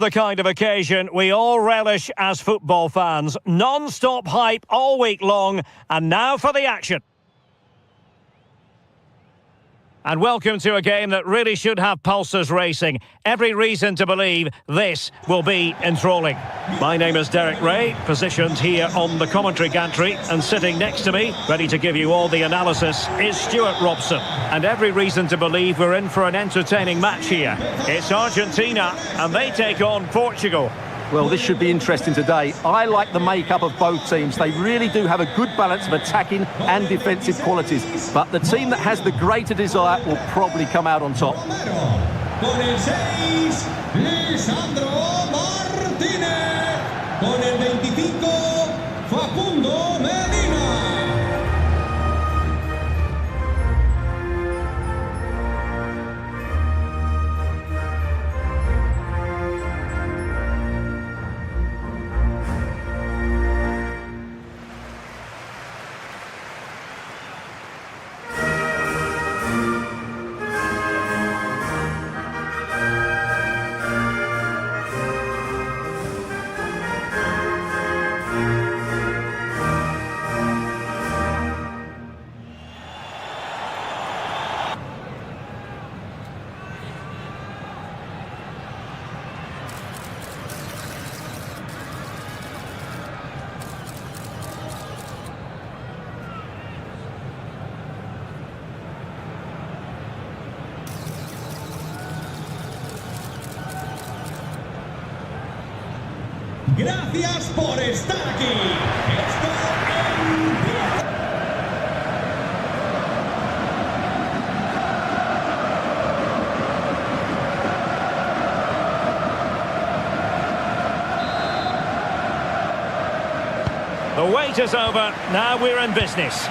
the kind of occasion we all relish as football fans. Non-stop hype all week long, and now for the action. And welcome to a game that really should have pulses racing. Every reason to believe this will be enthralling. My name is Derek Ray, positioned here on the commentary gantry, and sitting next to me, ready to give you all the analysis, is Stuart Robson. And every reason to believe we're in for an entertaining match here. It's Argentina, and they take on Portugal. Well, this should be interesting today. I like the makeup of both teams. They really do have a good balance of attacking and defensive qualities. But the team that has the greater desire will probably come out on top. Con el 6, Lisandro Martínez. Con el 25, Facundo Medina. Gracias por estar aquí. Esto empieza. The wait is over. Now we're in business.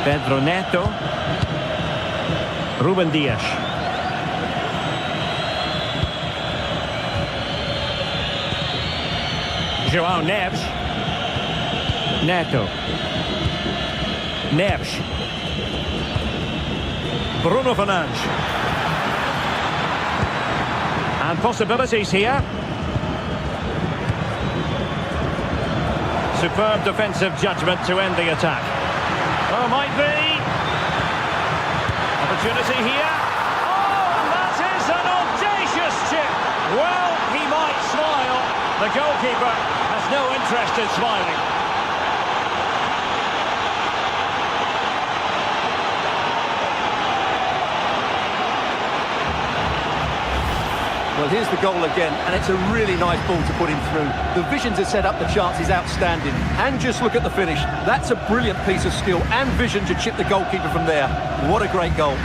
Pedro Neto. Ruben Dias. João Neves. Neto. Neves. Bruno Fernandes. And possibilities here. Superb defensive judgment to end the attack. Oh, might be. Opportunity here. Oh, and that is an audacious chip. Well, he might smile. The goalkeeper has no interest in smiling. Well, here's the goal again, and it's a really nice ball to put him through. The vision to set up the chance is outstanding. And just look at the finish. That's a brilliant piece of skill and vision to chip the goalkeeper from there. What a great goal.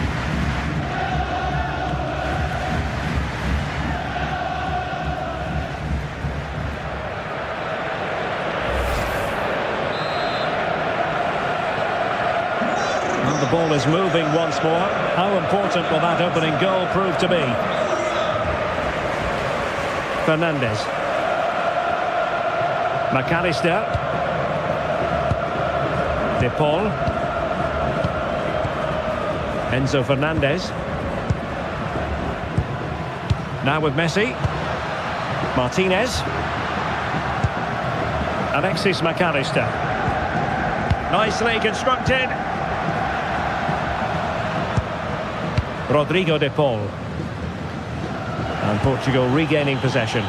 And the ball is moving once more. How important will that opening goal prove to be? Fernandes. McAllister. De Paul. Enzo Fernandez. Now with Messi. Martinez. Alexis McAllister. Nicely constructed. Rodrigo de Paul. And Portugal regaining possession.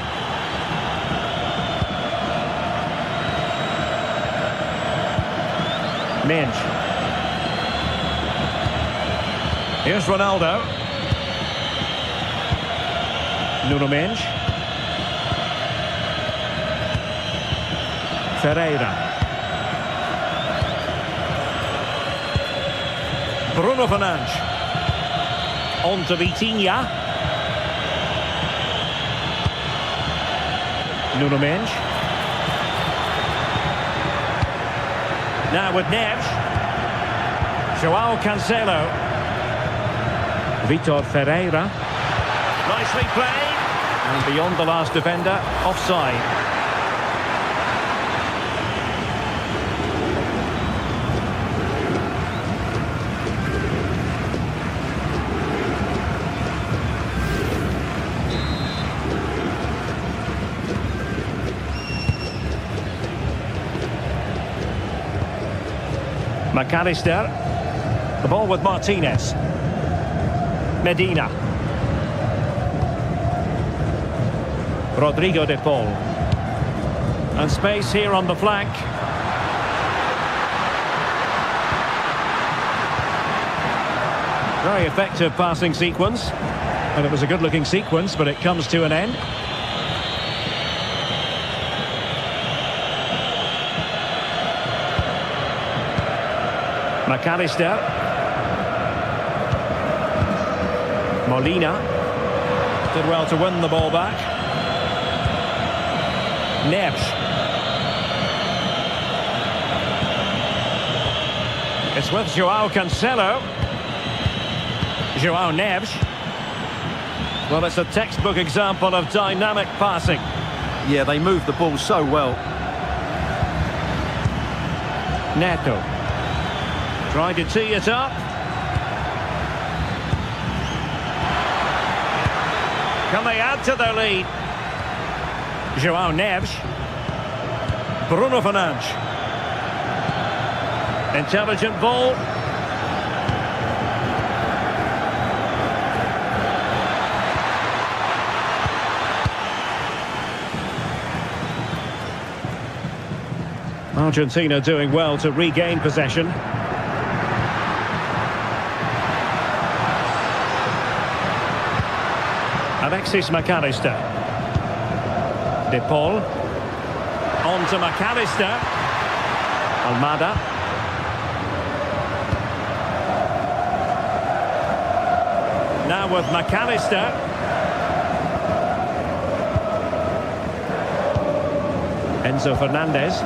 Minge. Here's Ronaldo. Nuno Minge. Ferreira. Bruno Fernandes. On to Vitinha. Nuno Mendes. Now with Neves. João Cancelo. Vitor Ferreira. Nicely played. And beyond the last defender, offside. McAllister. The ball with Martinez. Medina. Rodrigo de Paul. And space here on the flank. Very effective passing sequence. And it was a good-looking sequence, but it comes to an end. McAllister. Molina. Did well to win the ball back. Neves. It's with Joao Cancelo. Joao Neves. Well, it's a textbook example of dynamic passing. Yeah, they moved the ball so well. Neto. Tried to tee it up. Can they add to their lead? Joao Neves. Bruno Fernandes. Intelligent ball. Argentina doing well to regain possession. Alexis McAllister. De Paul. On to McAllister. Almada. Now with McAllister. Enzo Fernandez.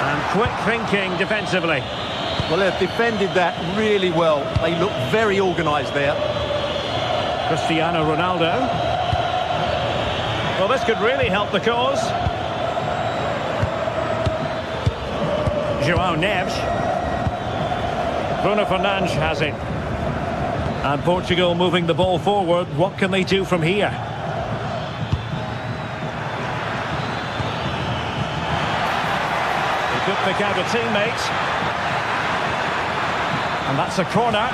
And quick thinking defensively. Well, they've defended that really well. They look very organised there. Cristiano Ronaldo. Well, this could really help the cause. Joao Neves. Bruno Fernandes has it. And Portugal moving the ball forward. What can they do from here? They could pick out a teammate. And that's a corner.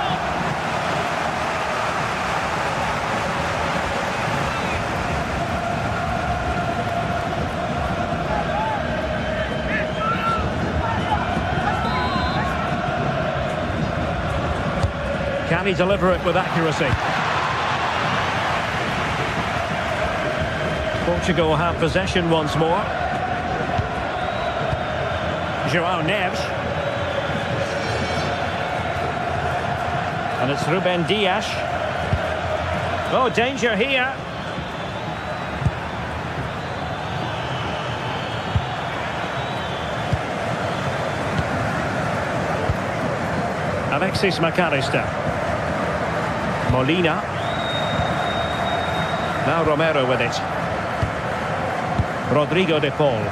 Can he deliver it with accuracy? Portugal have possession once more. Joao Neves. And it's Ruben Dias. Oh, danger here. Alexis McAllister. Molina. Now Romero with it. Rodrigo de Paul.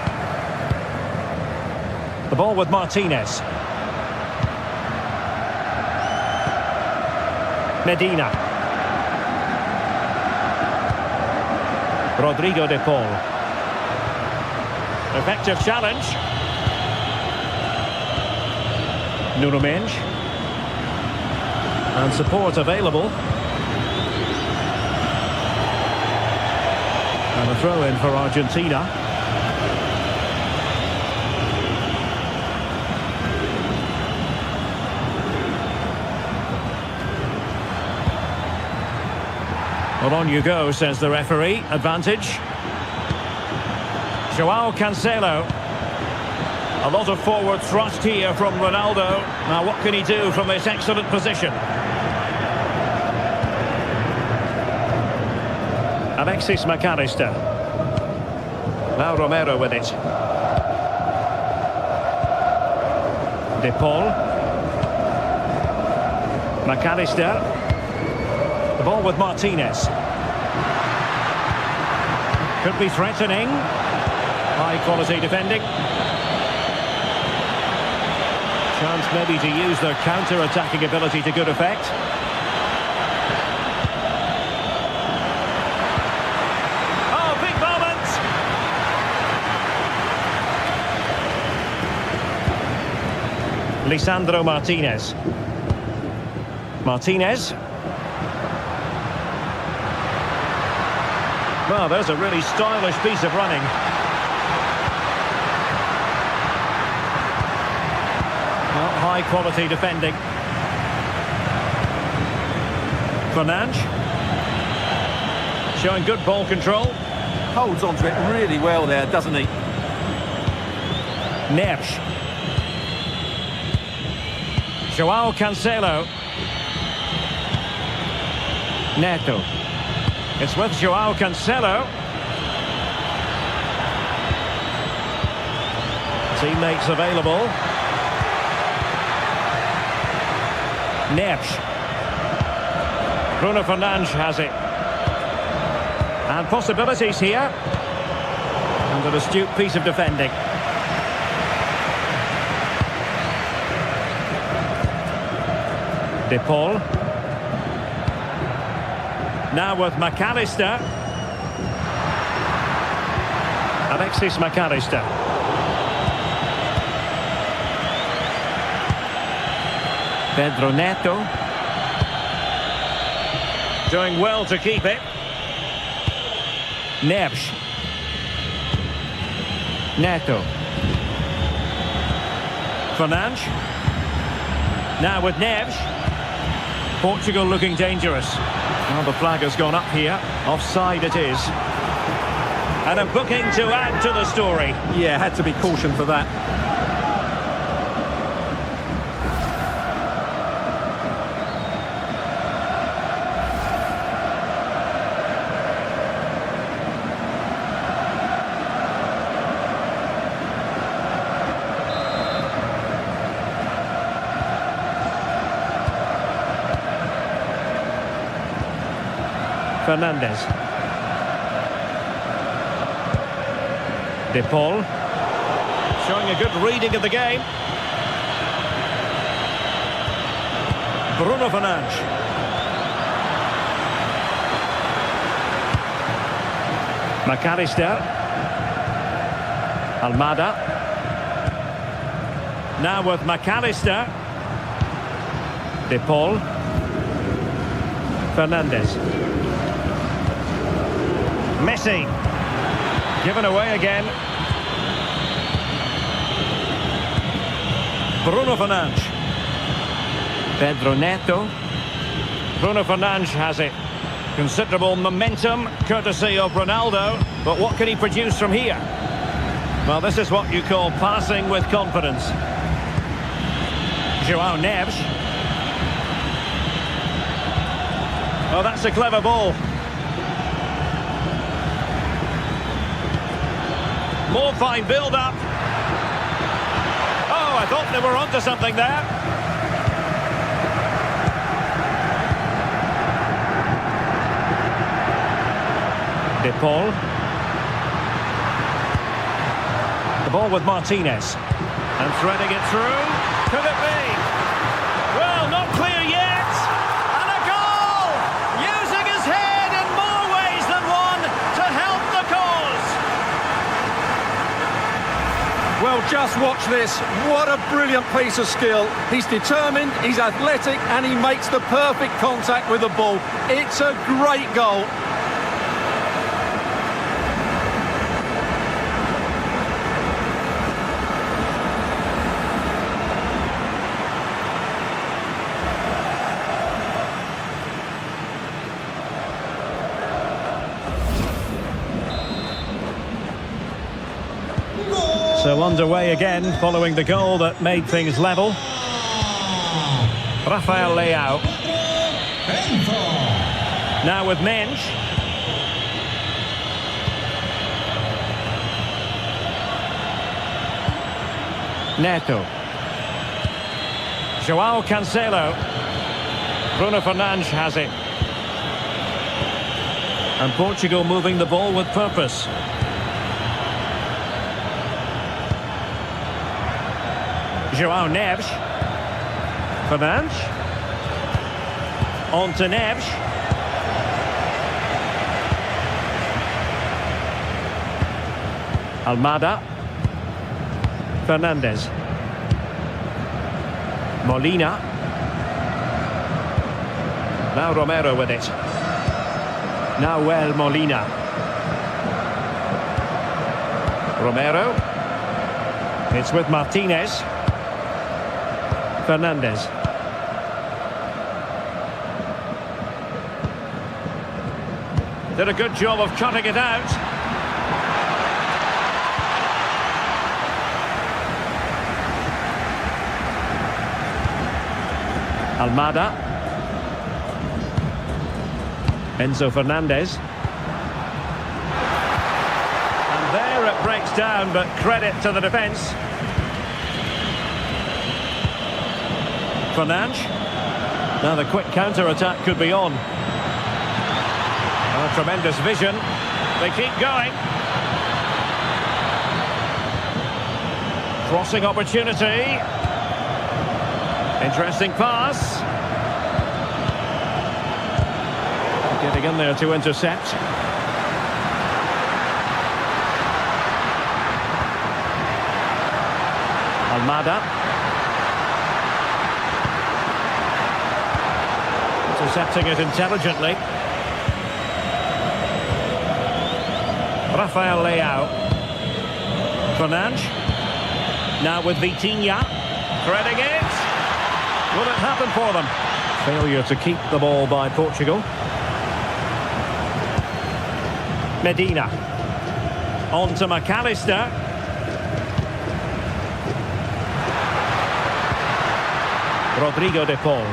The ball with Martinez. Medina. Rodrigo de Paul. Effective challenge. Nuno Mendes. And support available. And a throw-in for Argentina. Well, on you go, says the referee. Advantage. Joao Cancelo. A lot of forward thrust here from Ronaldo. Now, what can he do from this excellent position? Alexis McAllister. Now Romero with it. De Paul. McAllister. The ball with Martinez. Could be threatening. High quality defending. Chance maybe to use their counter-attacking ability to good effect. Oh, big moment! Lisandro Martinez. Martinez. Well, there's a really stylish piece of running. Well, high quality defending. Fernandes. Showing good ball control. Holds onto it really well there, doesn't he? Neves. Joao Cancelo. Neto. It's with Joao Cancelo. Teammates available. Neves. Bruno Fernandes has it. And possibilities here. And an astute piece of defending. De Paul. Now with McAllister. Alexis McAllister. Pedro Neto. Doing well to keep it. Neves. Neto. Fernandes. Now with Neves. Portugal looking dangerous. Well, the flag has gone up here. Offside it is. And a booking to add to the story. Yeah, had to be cautioned for that. Fernandes. De Paul. Showing a good reading of the game. Bruno Fernandes. McAllister. Almada. Now with McAllister. De Paul. Fernandes. Messi. Given away again. Bruno Fernandes. Pedro Neto. Bruno Fernandes has it. Considerable momentum, courtesy of Ronaldo. But what can he produce from here? Well, this is what you call passing with confidence. Joao Neves. Oh, that's a clever ball. More fine build-up. Oh, I thought they were onto something there. De Paul. The ball with Martinez. And threading it through. Could it be? Well, not clear yet. And a goal! Using his head in more ways than one to help the cause. Well, just watch this. What a brilliant piece of skill. He's determined, he's athletic, and he makes the perfect contact with the ball. It's a great goal. So underway again, following the goal that made things level. Rafael Leao. Now with Mensch. Neto. Joao Cancelo. Bruno Fernandes has it. And Portugal moving the ball with purpose. Joao Neves. Fernandes. On to Neves. Almada. Fernandes. Molina. Now Romero with it. Now Molina. Romero. It's with Martinez. Fernandez. Did a good job of cutting it out. Almada. Enzo Fernandez. And there it breaks down, but credit to the defence. Fernandes. Now the quick counter-attack could be on. Oh, tremendous vision. They keep going. Crossing opportunity. Interesting pass. Getting in there to intercept. Almada. Intercepting it intelligently. Rafael Leao. Fernandes. Now with Vitinha. Threading it. Will it happen for them? Failure to keep the ball by Portugal. Medina. On to McAllister. Rodrigo de Paul.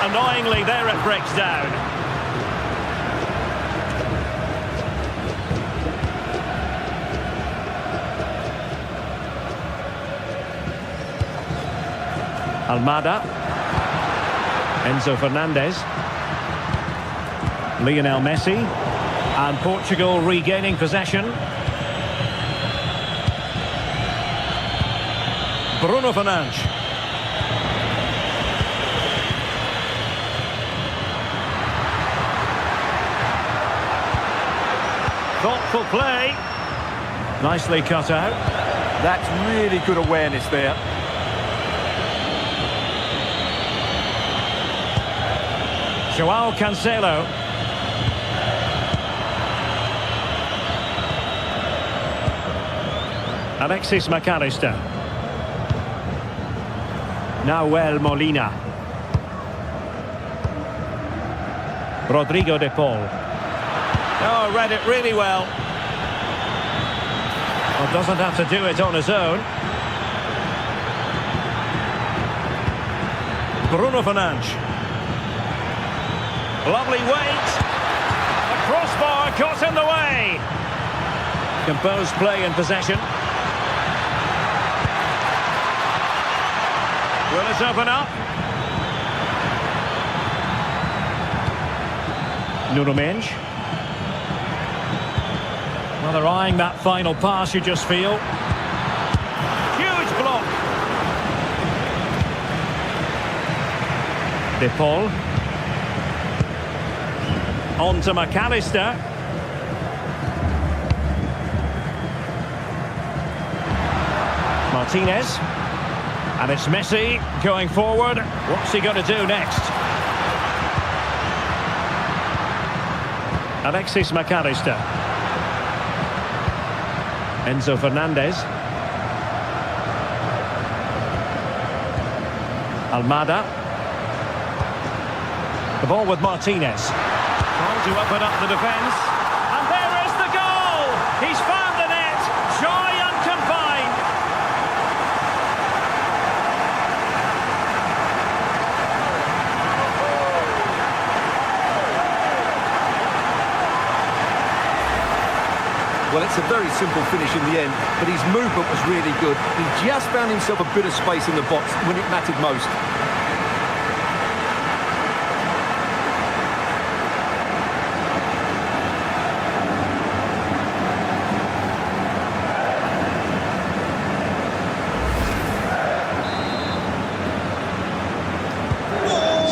Annoyingly, there it breaks down. Almada. Enzo Fernandez. Lionel Messi. And Portugal regaining possession. Bruno Fernandes. Thoughtful play. Nicely cut out. That's really good awareness there. Joao Cancelo. Alexis McAllister. Now Molina. Rodrigo de Paul. Oh, read it really well. Well, doesn't have to do it on his own. Bruno Fernandes. Lovely weight. The crossbar got in the way. Composed play in possession. Will it open up? Nuno Mendes. Well, they're eyeing that final pass, you just feel. Huge block. De Paul. On to McAllister. Martinez. And it's Messi going forward. What's he going to do next? Alexis McAllister. Enzo Fernandez. Almada. The ball with Martinez. Trying to open up the defence. And there is the goal! He's found the net. Joy unconfined. Well, it's a very simple finish in the end, but his movement was really good. He just found himself a bit of space in the box when it mattered most.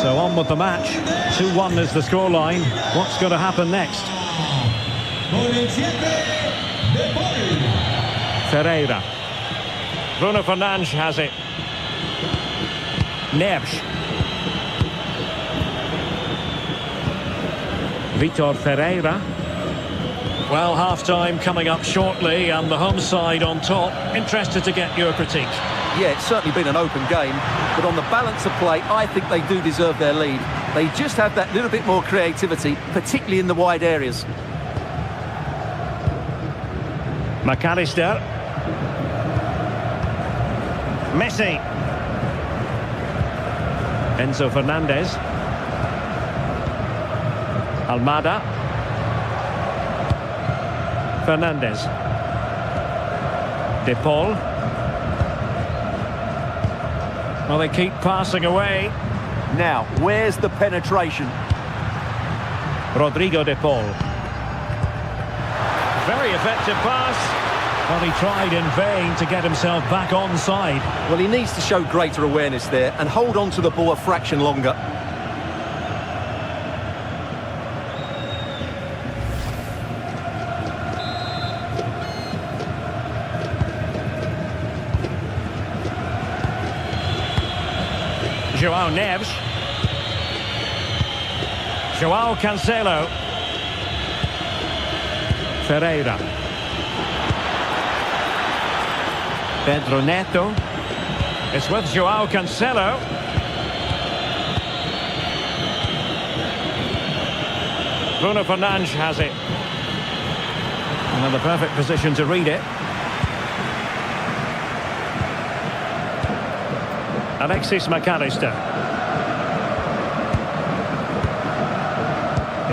So on with the match. 2-1 is the scoreline. What's going to happen next? Ferreira. Bruno Fernandes has it. Neves. Vitor Ferreira. Well, half-time coming up shortly and the home side on top. Interested to get your critique. Yeah, it's certainly been an open game, but on the balance of play, I think they do deserve their lead. They just have that little bit more creativity, particularly in the wide areas. McAllister. Messi. Enzo Fernandez. Almada. Fernandez. De Paul. Well, they keep passing away. Now, where's the penetration? Rodrigo De Paul. Very effective pass. Well, he tried in vain to get himself back onside. Well, he needs to show greater awareness there and hold on to the ball a fraction longer. João Neves. João Cancelo. Ferreira. Pedro Neto. It's with João Cancelo. Bruno Fernandes has it. And in the perfect position to read it. Alexis McAllister.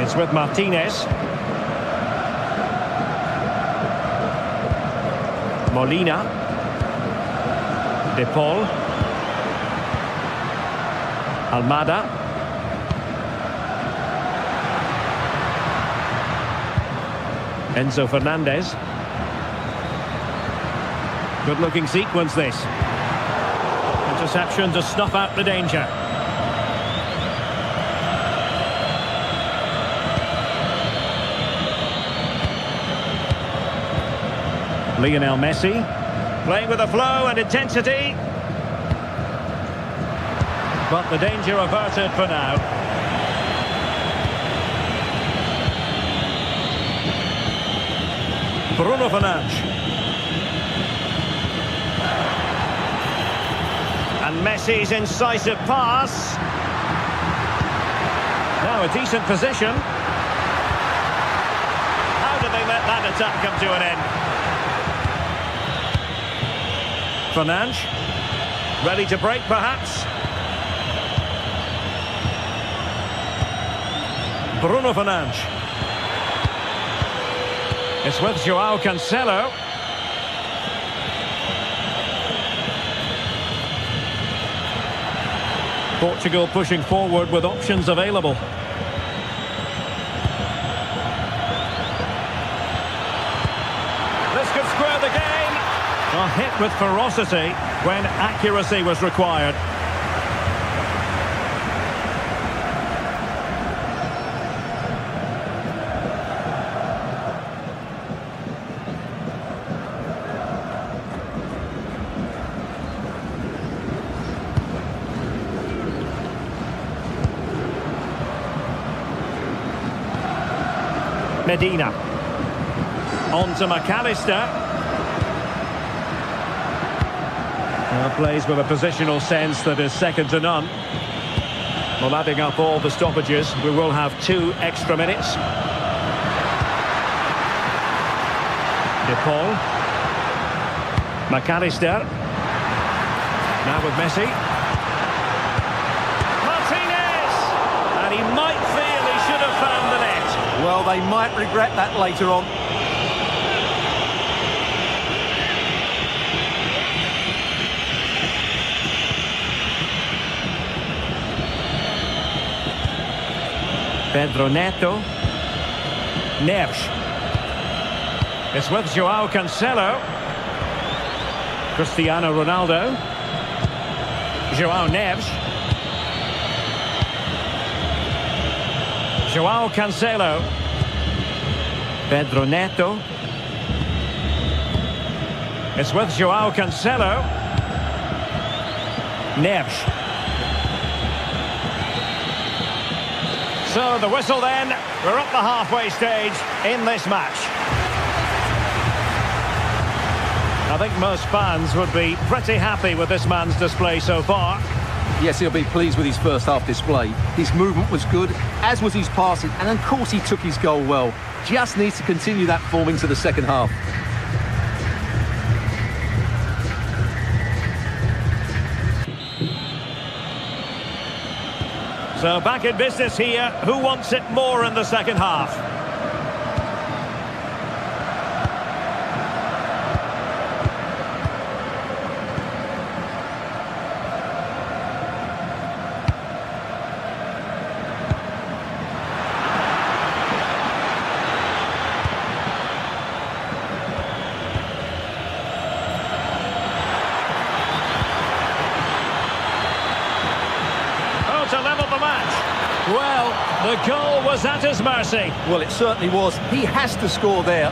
It's with Martinez. Molina. De Paul. Almada. Enzo Fernandez. Good looking sequence this. Interception to snuff out the danger. Lionel Messi playing with a flow and intensity, but the danger averted for now. Bruno Fernandes. And Messi's incisive pass. Now a decent position. How did they let that attack come to an end? Fernandes. Ready to break perhaps. Bruno Fernandes. It's with João Cancelo. Portugal pushing forward with options available. This could square the game. A hit with ferocity when accuracy was required. Medina. On to McAllister. Plays with a positional sense that is second to none. Well, adding up all the stoppages, we will have 2 extra minutes. De Paul. McAllister. Now with Messi. Martinez! And he might feel he should have found the net. Well, they might regret that later on. Pedro Neto. Neves. It's with João Cancelo. Cristiano Ronaldo. João Neves. João Cancelo. Pedro Neto. It's with João Cancelo. Neves. So the whistle then, we're up the halfway stage in this match. I think most fans would be pretty happy with this man's display so far. Yes, he'll be pleased with his first half display. His movement was good, as was his passing, and of course he took his goal well. Just needs to continue that form into the second half. So back in business here. Who wants it more in the second half? To level the match. Well, the goal was at his mercy. Well, it certainly was. He has to score there.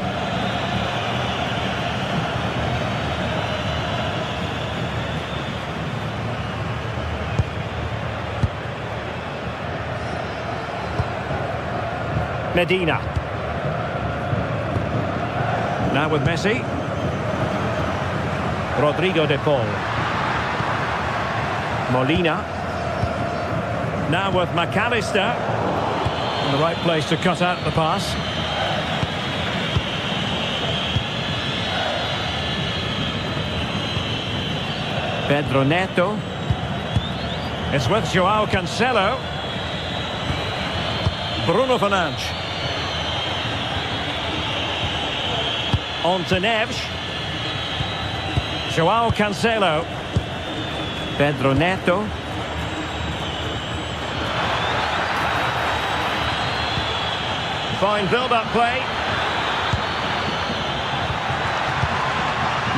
Medina. Now with Messi. Rodrigo de Paul. Molina. Now with McAllister. In the right place to cut out the pass. Pedro Neto. It's with Joao Cancelo. Bruno Fernandes. On to Neves. Joao Cancelo. Pedro Neto. Fine build-up play.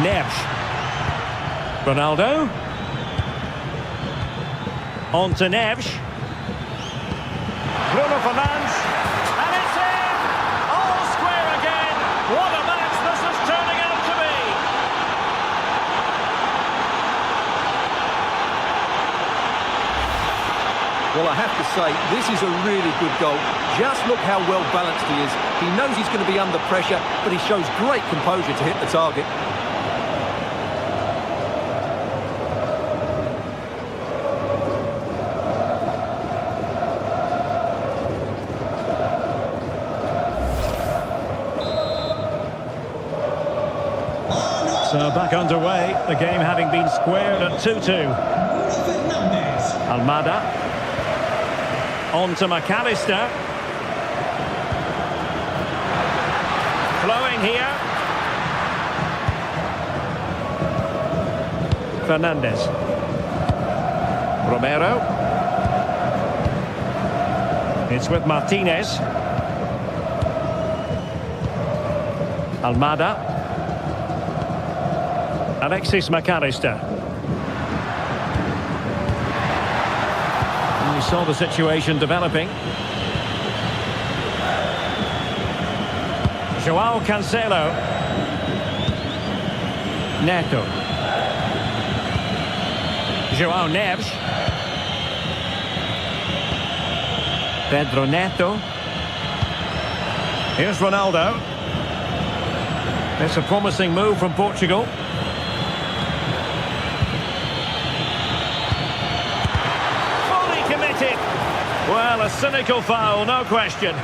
Neves. Ronaldo. On to Neves. Bruno Fernandes. And it's in! All square again. What a match this is turning out to be. Well, I have to say, this is a really good goal. Just look how well balanced he is. He knows he's going to be under pressure, but he shows great composure to hit the target. So back underway, the game having been squared at 2-2. Almada. On to McAllister. Flowing here. Fernandes. Romero. It's with Martinez. Almada. Alexis McAllister. And we saw the situation developing. Joao Cancelo. Neto. Joao Neves. Pedro Neto. Here's Ronaldo. It's a promising move from Portugal. Well, a cynical foul, no question.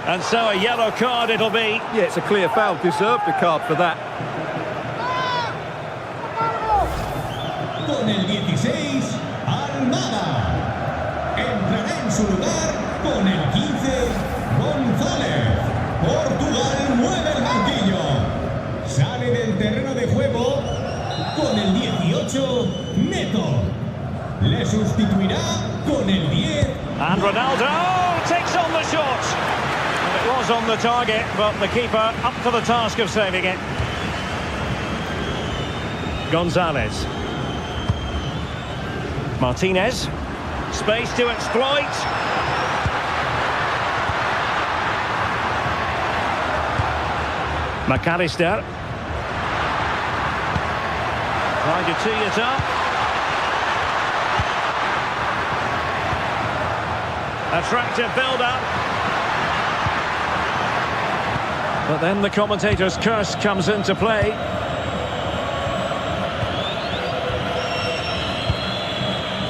And so a yellow card it'll be. Yeah, it's a clear foul. Deserved a card for that. Con el 16, Almada. Entrará en su lugar con el 15, González. Portugal mueve el banquillo. Sale del terreno de juego con el 18, Neto. Le sustituirá con el 10. And Ronaldo takes on the shot. And it was on the target, but the keeper up to the task of saving it. Gonzalez. Martinez. Space to exploit. McAllister. Trying to tee it up. Attractive build-up. But then the commentator's curse comes into play.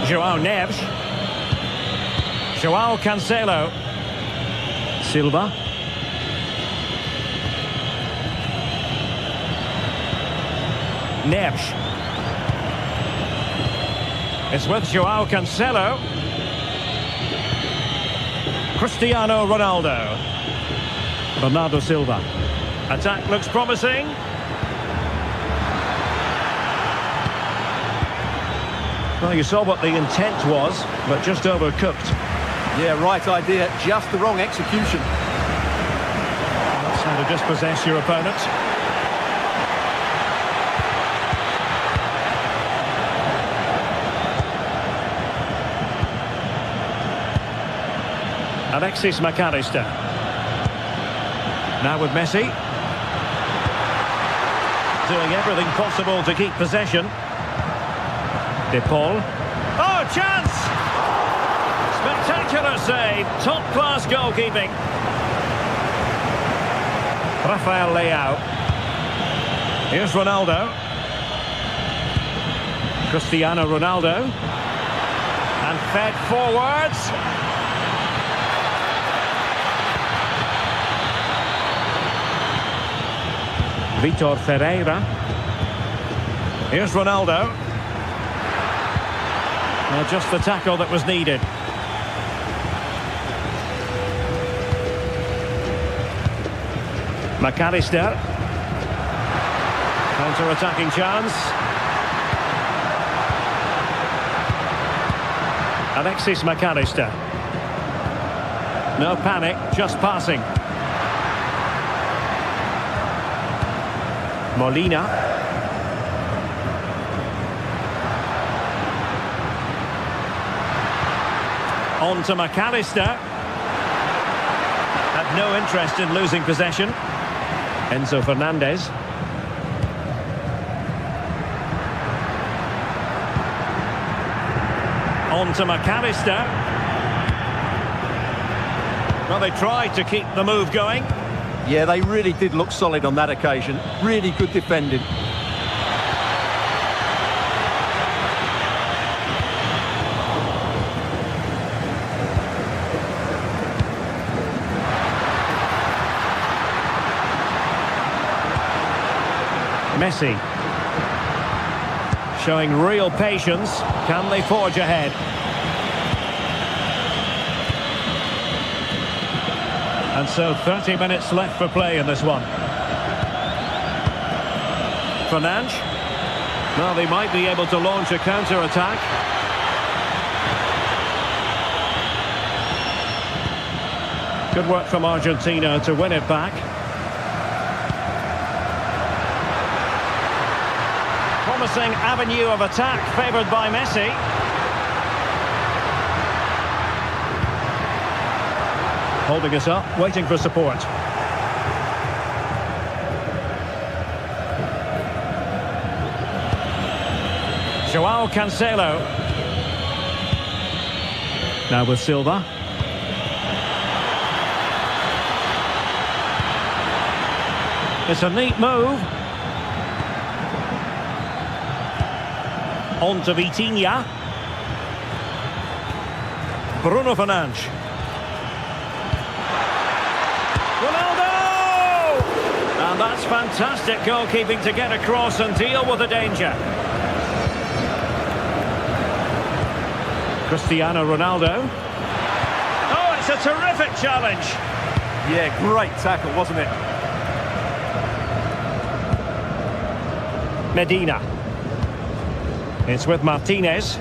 João Neves. João Cancelo. Silva. Neves. It's with João Cancelo. Cristiano Ronaldo. Bernardo Silva. Attack looks promising. Well, you saw what the intent was, but just overcooked. Yeah, right idea, just the wrong execution. That's how to dispossess your opponent. Alexis McAllister. Now with Messi. Doing everything possible to keep possession. De Paul. Oh, chance! Spectacular save. Top-class goalkeeping. Rafael Leao. Here's Ronaldo. Cristiano Ronaldo. And fed forwards. Vitor Ferreira. Here's Ronaldo. Well, just the tackle that was needed. McAllister. Counter-attacking chance. Alexis McAllister. No panic, just passing. Molina. On to McAllister. Had no interest in losing possession. Enzo Fernandez. On to McAllister. Well, they tried to keep the move going. Yeah, they really did look solid on that occasion. Really good defending. Messi. Showing real patience. Can they forge ahead? And so 30 minutes left for play in this one. Fernandes. Well, they might be able to launch a counter-attack. Good work from Argentina to win it back. Promising avenue of attack favoured by Messi. Holding us up, waiting for support. João Cancelo. Now with Silva. It's a neat move. On to Vitinha. Bruno Fernandes. Ronaldo! And that's fantastic goalkeeping to get across and deal with the danger. Cristiano Ronaldo. Oh, it's a terrific challenge. Yeah, great tackle, wasn't it? Medina. It's with Martinez.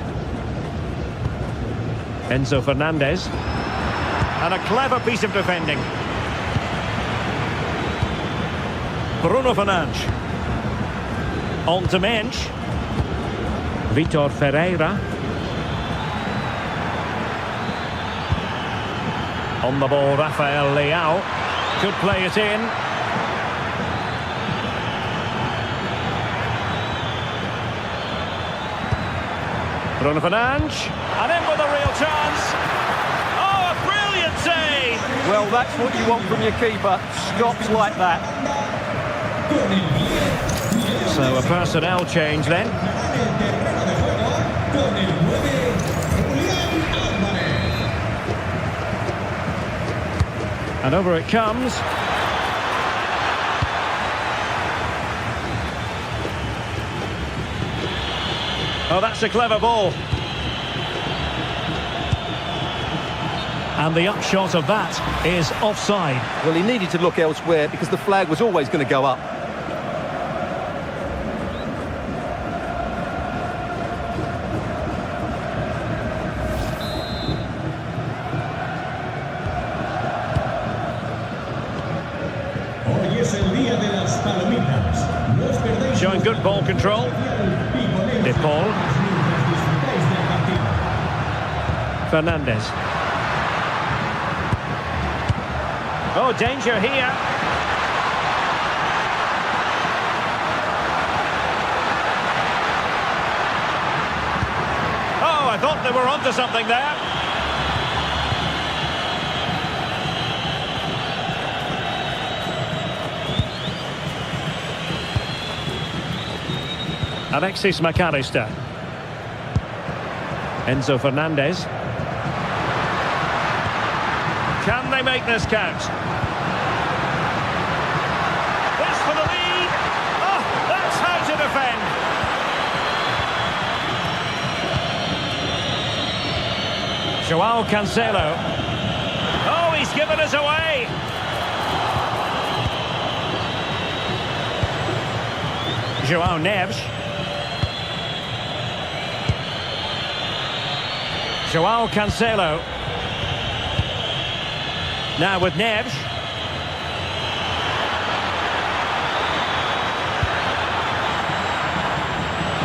Enzo Fernandez. And a clever piece of defending. Bruno Fernandes. On to Mensch. Vitor Ferreira. On the ball, Rafael Leao. Could play it in. Bruno Fernandes. And in with a real chance. Oh, a brilliant save! Well, that's what you want from your keeper. Stops like that. Con el 10. So a personnel change then. Entrará en el terreno de juego con el 9, Julián Álvarez. And over it comes. Oh, that's a clever ball. And the upshot of that is offside. Well, he needed to look elsewhere because the flag was always going to go up. Hoy es el día de las palomitas. No os perdáis. Showing good ball control. De Paul. Mientras disfrutáis del partido. Fernandez. Oh, danger here. Oh, I thought they were onto something there. Alexis McAllister. Enzo Fernandez. Can they make this count? This for the lead. Oh, that's how to defend. Joao Cancelo. Oh, he's given us away. Joao Neves. Joao Cancelo. Now with Neves.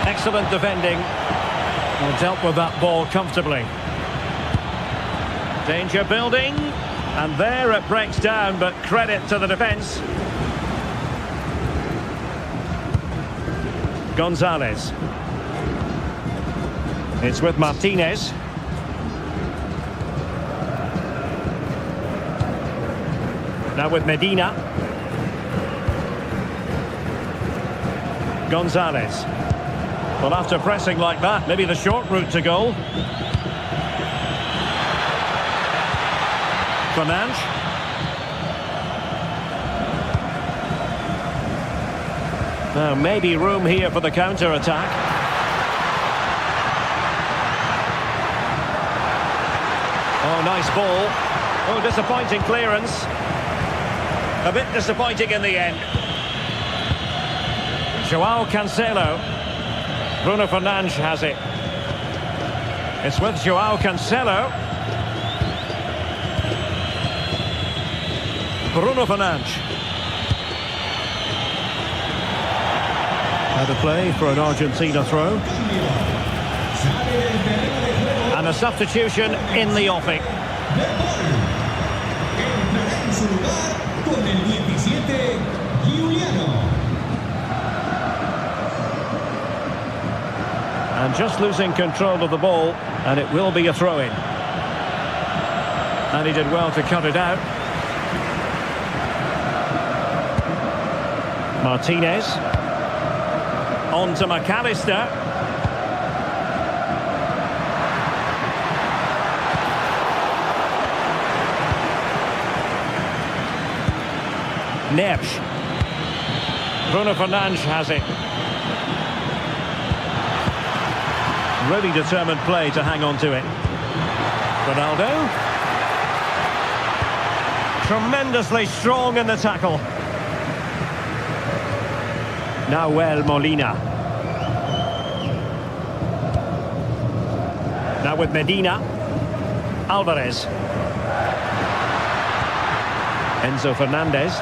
Excellent defending. Well, dealt with that ball comfortably. Danger building. And there it breaks down, but credit to the defence. Gonzalez. It's with Martinez. Now with Medina. Gonzalez. Well, after pressing like that, maybe the short route to goal. Fernandes. Now, maybe room here for the counter-attack. Oh, nice ball. Oh, disappointing clearance. A bit disappointing in the end. Joao Cancelo. Bruno Fernandes has it. It's with Joao Cancelo. Bruno Fernandes. Out of play for an Argentina throw. And a substitution in the offing. Entrará en su lugar con el 17, Giuliano. And just losing control of the ball, and it will be a throw-in. And he did well to cut it out. Martinez. On to McAllister. Neves. Bruno Fernandes has it. Really determined play to hang on to it. Ronaldo. Tremendously strong in the tackle. Nahuel Molina. Now with Medina. Alvarez. Enzo Fernandez.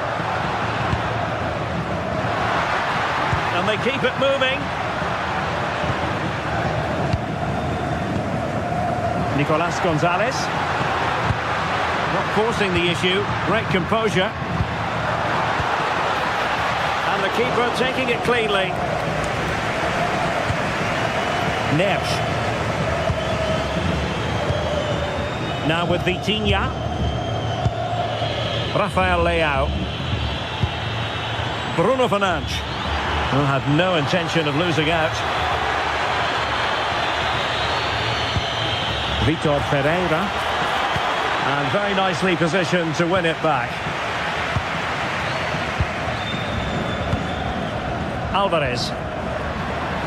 And they keep it moving. Nicolas Gonzalez. Not forcing the issue. Great composure. And the keeper taking it cleanly. Neves. Now with Vitinha. Rafael Leao. Bruno Fernandes, who had no intention of losing out. Vitor Pereira. And very nicely positioned to win it back. Alvarez.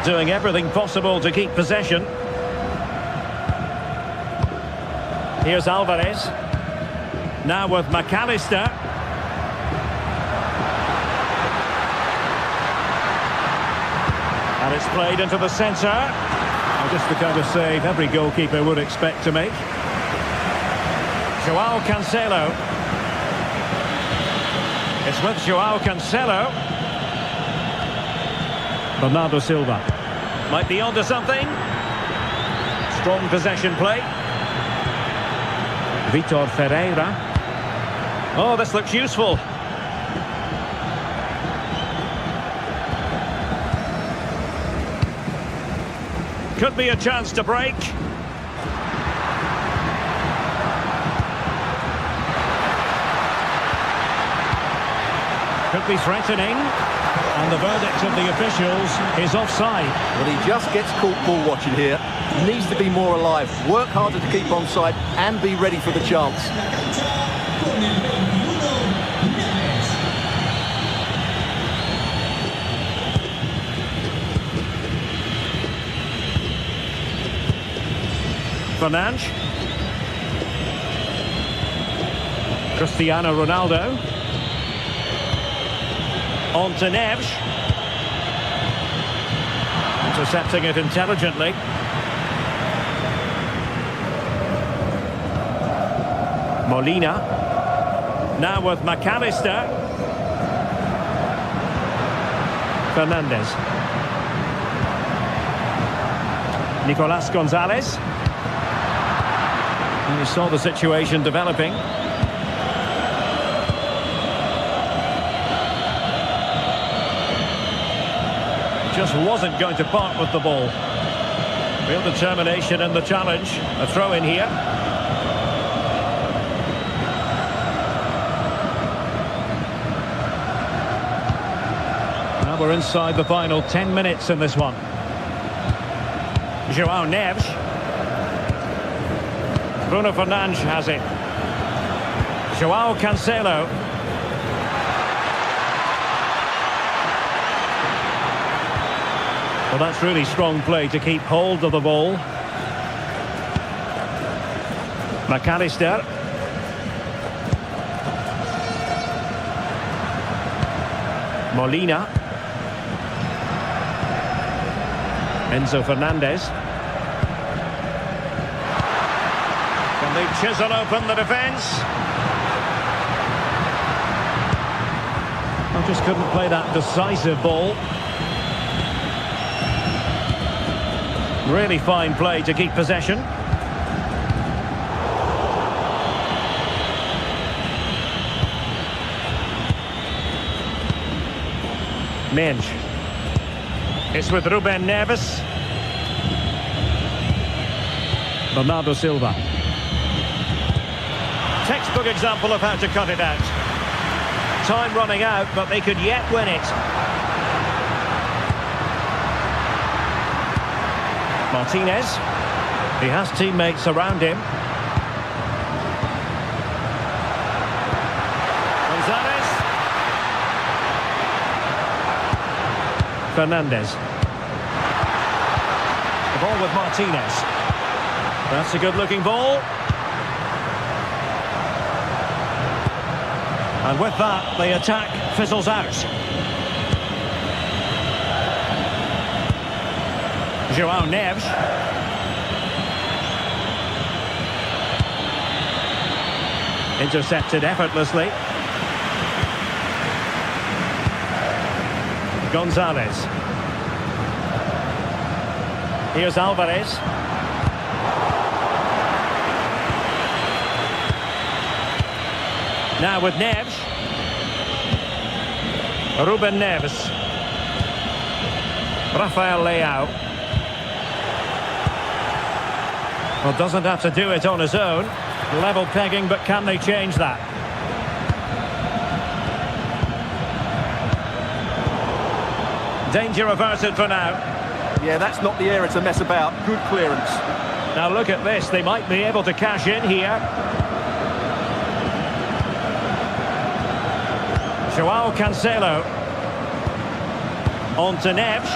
Doing everything possible to keep possession. Here's Alvarez. Now with McAllister. And it's played into the centre. Just the kind of save every goalkeeper would expect to make. Joao Cancelo. It's with Joao Cancelo. Bernardo Silva. Might be onto something. Strong possession play. Vitor Pereira. Oh, this looks useful. Could be a chance to break. Could be threatening. And the verdict of the officials is offside. Well, he just gets caught ball watching here. Needs to be more alive, work harder to keep onside and be ready for the chance. Fernandes. Cristiano Ronaldo. On to Neves. Intercepting it intelligently. Molina. Now with McAllister. Fernandes. Nicolas Gonzalez. And you saw the situation developing. Just wasn't going to part with the ball. Real determination in the challenge. A throw in here. Now we're inside the final 10 minutes in this one. Joao Neves. Bruno Fernandes has it. Joao Cancelo. Well, that's really strong play to keep hold of the ball. McAllister. Molina. Enzo Fernandez. Can they chisel open the defence? I just couldn't play that decisive ball. Really fine play to keep possession. Menj. It's with Ruben Neves. Bernardo Silva. Textbook example of how to cut it out. Time running out, but they could yet win it. Martinez. He has teammates around him. Gonzalez. Fernandes. The ball with Martinez. That's a good-looking ball. And with that, the attack fizzles out. Joao Neves. Intercepted effortlessly. Gonzalez. Here's Alvarez. Now with Neves. Ruben Neves. Rafael Leao. Well, doesn't have to do it on his own. Level pegging, but can they change that? Danger averted for now. Yeah, that's not the area to mess about. Good clearance. Now look at this, they might be able to cash in here. Joao Cancelo. On to Neves.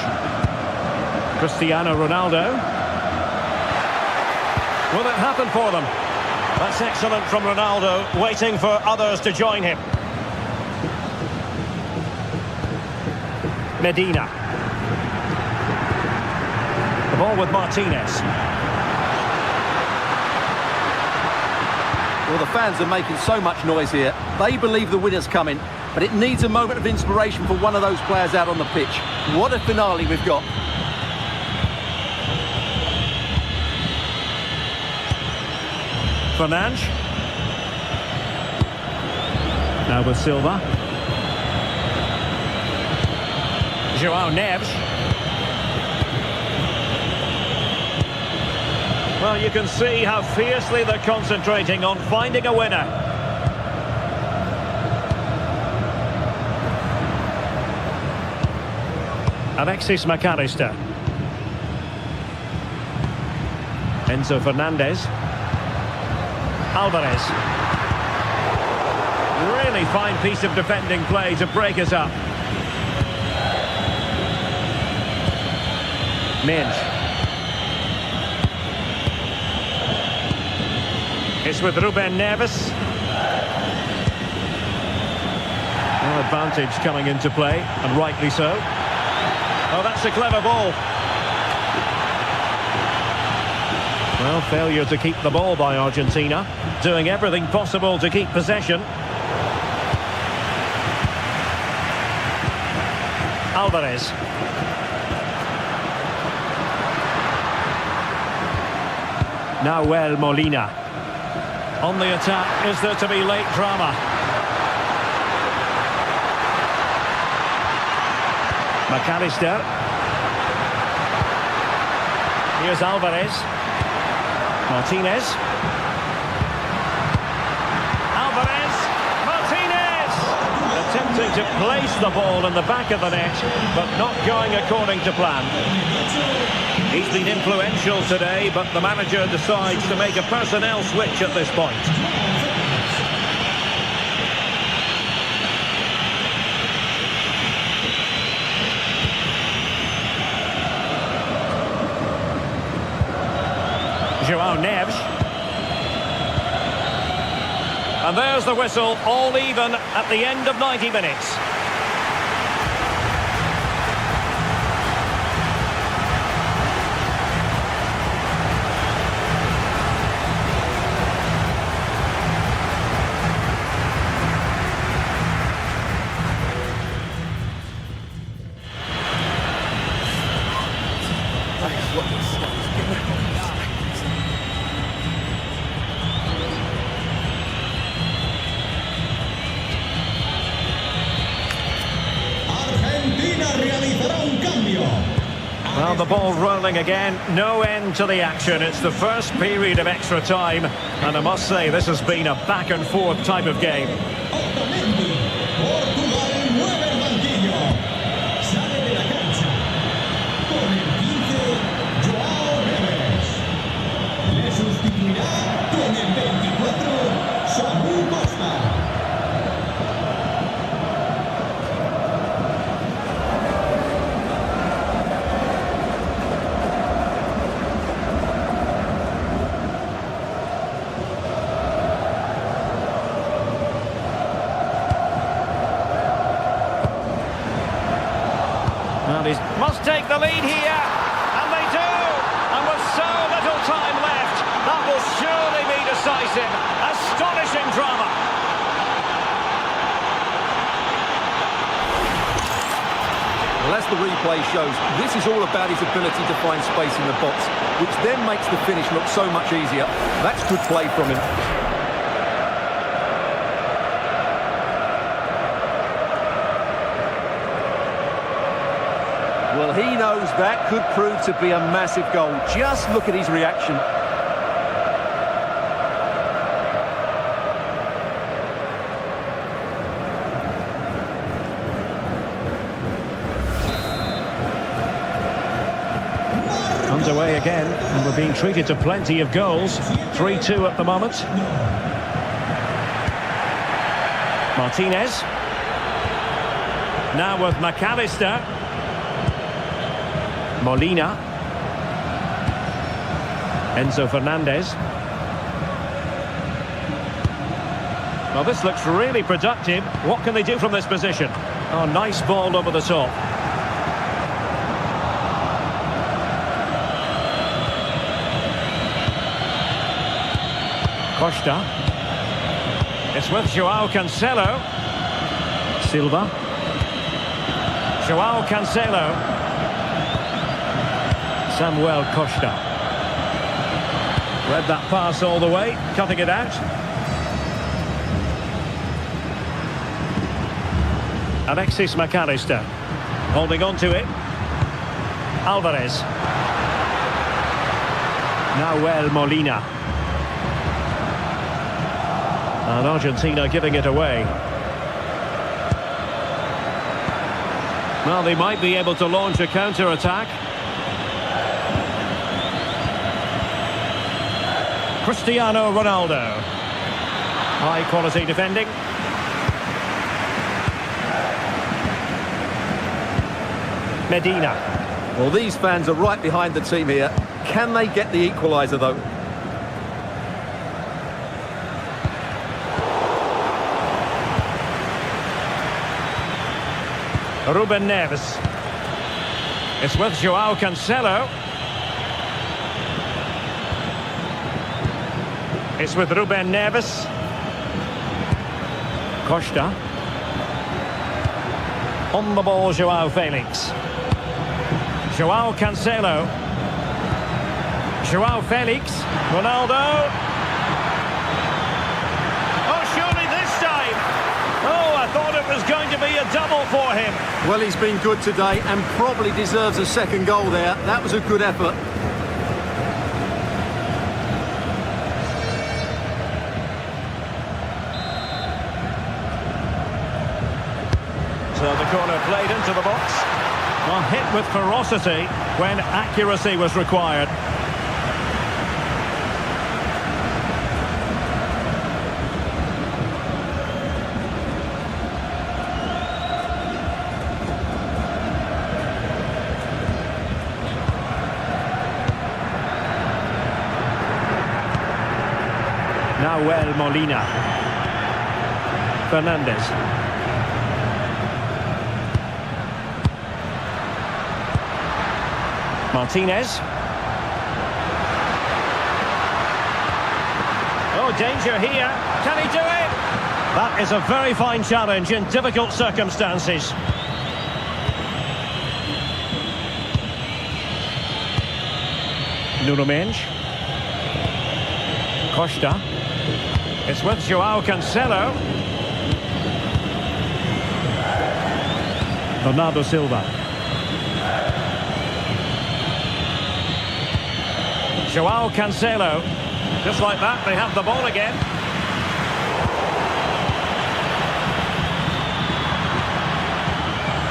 Cristiano Ronaldo. Will it happen for them? That's excellent from Ronaldo, waiting for others to join him. Medina. The ball with Martinez. Well, the fans are making so much noise here. They believe the winner's coming, but it needs a moment of inspiration for one of those players out on the pitch. What a finale we've got. Fernandes. Now with Silva. Joao Neves. Well, you can see how fiercely they're concentrating on finding a winner. Alexis McAllister. Enzo Fernandez. Alvarez. Really fine piece of defending play to break us up. Minge. It's with Ruben Neves. No advantage coming into play, and rightly so. Oh, that's a clever ball. Well, failure to keep the ball by Argentina. Doing everything possible to keep possession. Alvarez. Nahuel Molina. On the attack, is there to be late drama? McAllister. Here's Alvarez. Martinez. Alvarez. Martinez! Attempting to place the ball in the back of the net, but not going according to plan. He's been influential today, but the manager decides to make a personnel switch at this point. Joao Neves. And there's the whistle, all even at the end of 90 minutes. Argentina realizará un cambio. Well, the ball rolling again, no end to the action. It's the first period of extra time, and I must say this has been a back and forth type of game. Otamendi. Portugal mueve el banquillo. Sale de la cancha. Con el 15, Joao Neves. Le sustituirá con el 24, Samu Costa. And he must take the lead here, and they do, and with so little time left, that will surely be decisive. Astonishing drama. Well, as the replay shows, this is all about his ability to find space in the box, which then makes the finish look so much easier. That's good play from him. Well, he knows that could prove to be a massive goal. Just look at his reaction. Underway again, and we're being treated to plenty of goals. 3-2 at the moment. Martinez. Now with McAllister. Molina. Enzo Fernandez. Well, this looks really productive. What can they do from this position? Oh, nice ball over the top. Costa. It's with Joao Cancelo. Silva. Joao Cancelo. Samuel Costa. Read that pass all the way, cutting it out. Alexis McAllister. Holding on to it. Alvarez. Nahuel Molina. And Argentina giving it away. Well, they might be able to launch a counter-attack. Cristiano Ronaldo. High-quality defending. Medina. Well, these fans are right behind the team here. Can they get the equaliser, though? Ruben Neves. It's with Joao Cancelo. It's with Ruben Neves. Costa. On the ball, Joao Felix. Joao Cancelo. Joao Felix. Ronaldo. Oh, surely this time. Oh, I thought it was going to be a double for him. Well, he's been good today and probably deserves a second goal there. That was a good effort. So the corner played into the box. Well, hit with ferocity when accuracy was required. Nahuel Molina. Fernandez. Martinez. Oh, danger here. Can he do it? That is a very fine challenge in difficult circumstances. Nuno Mendes. Costa. It's with Joao Cancelo. Bernardo Silva. Joao Cancelo. Just like that, they have the ball again.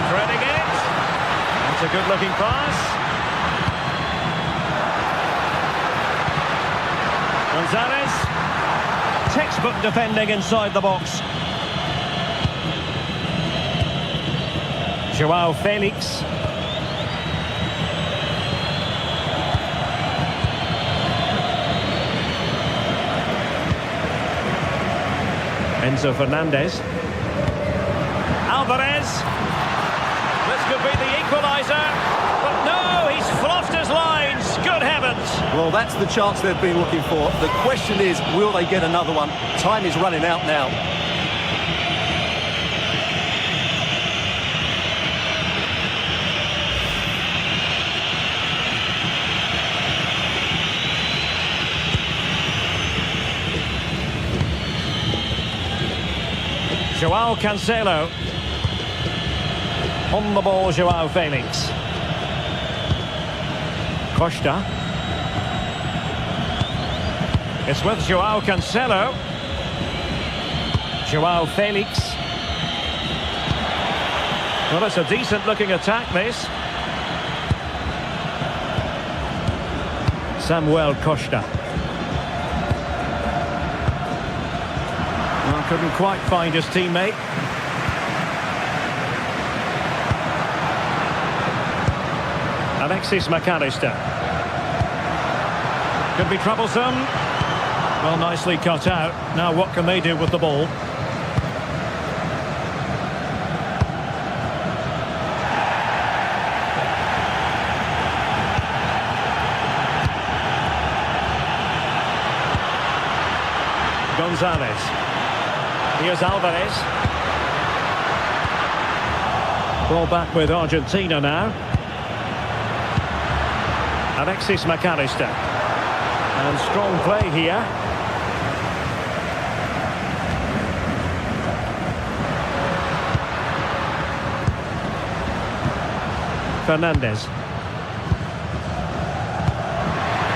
Threading it. That's a good-looking pass. Gonzalez. Textbook defending inside the box. Joao Felix. Enzo Fernandez. Alvarez. This could be the equaliser. But no, he's fluffed his lines. Good heavens. Well, that's the chance they've been looking for. The question is, will they get another one? Time is running out now. Joao Cancelo. On the ball, Joao Felix. Costa. It's with Joao Cancelo. Joao Felix. Well, it's a decent-looking attack, this. Samuel Costa. Well, couldn't quite find his teammate. Alexis McAllister. Could be troublesome. Well, nicely cut out. Now what can they do with the ball? Gonzalez. Here's Alvarez. Ball back with Argentina now. Alexis McAllister. And strong play here. Fernandez.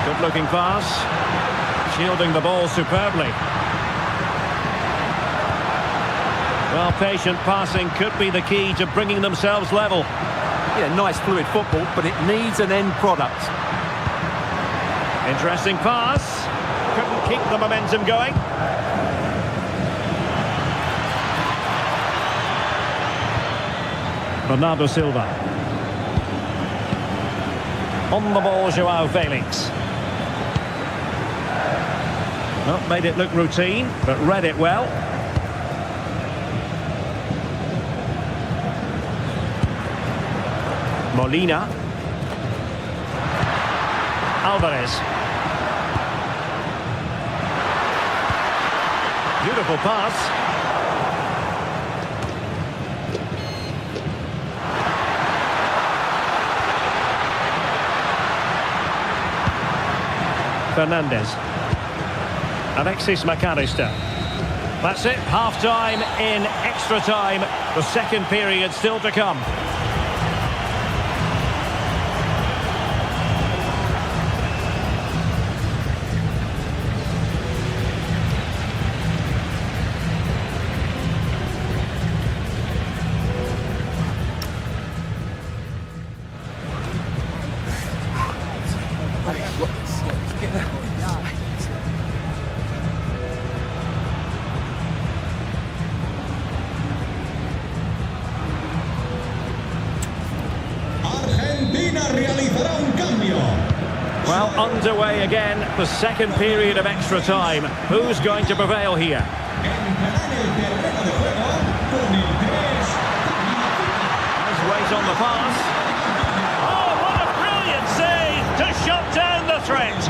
Good looking pass. Shielding the ball superbly. Well, patient passing could be the key to bringing themselves level. Yeah, nice fluid football, but it needs an end product. Interesting pass. Couldn't keep the momentum going. Bernardo Silva. On the ball, Joao Felix. Well, made it look routine, but read it well. Molina. Alvarez. Beautiful pass. Fernandez. Alexis McAllister. That's it, half-time in extra time. The second period still to come. Argentina realizará un cambio. Well, underway again, the second period of extra time. Who's going to prevail here? Entrará en el terreno de juego con el 3. Has weight on the pass. Oh, what a brilliant save to shut down the threat.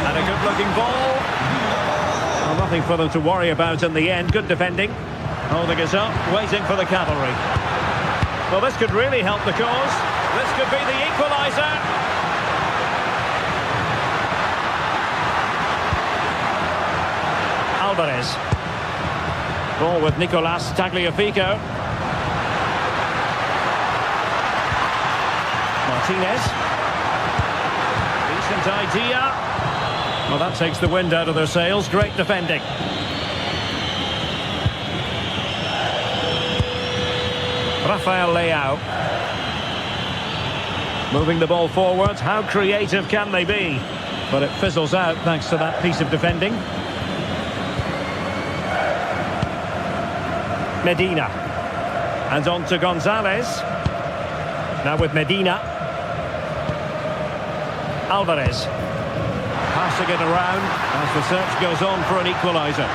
And a good-looking ball. Well, nothing for them to worry about in the end. Good defending. Holding us up, waiting for the cavalry. Well, this could really help the cause. This could be the equaliser. Alvarez. Ball with Nicolas Tagliafico. Martinez. Decent idea. Well, that takes the wind out of their sails. Great defending. Rafael Leao. Moving the ball forward. How creative can they be? But it fizzles out thanks to that piece of defending. Medina. And on to Gonzalez. Now with Medina. Alvarez. Passing it around as the search goes on for an equaliser.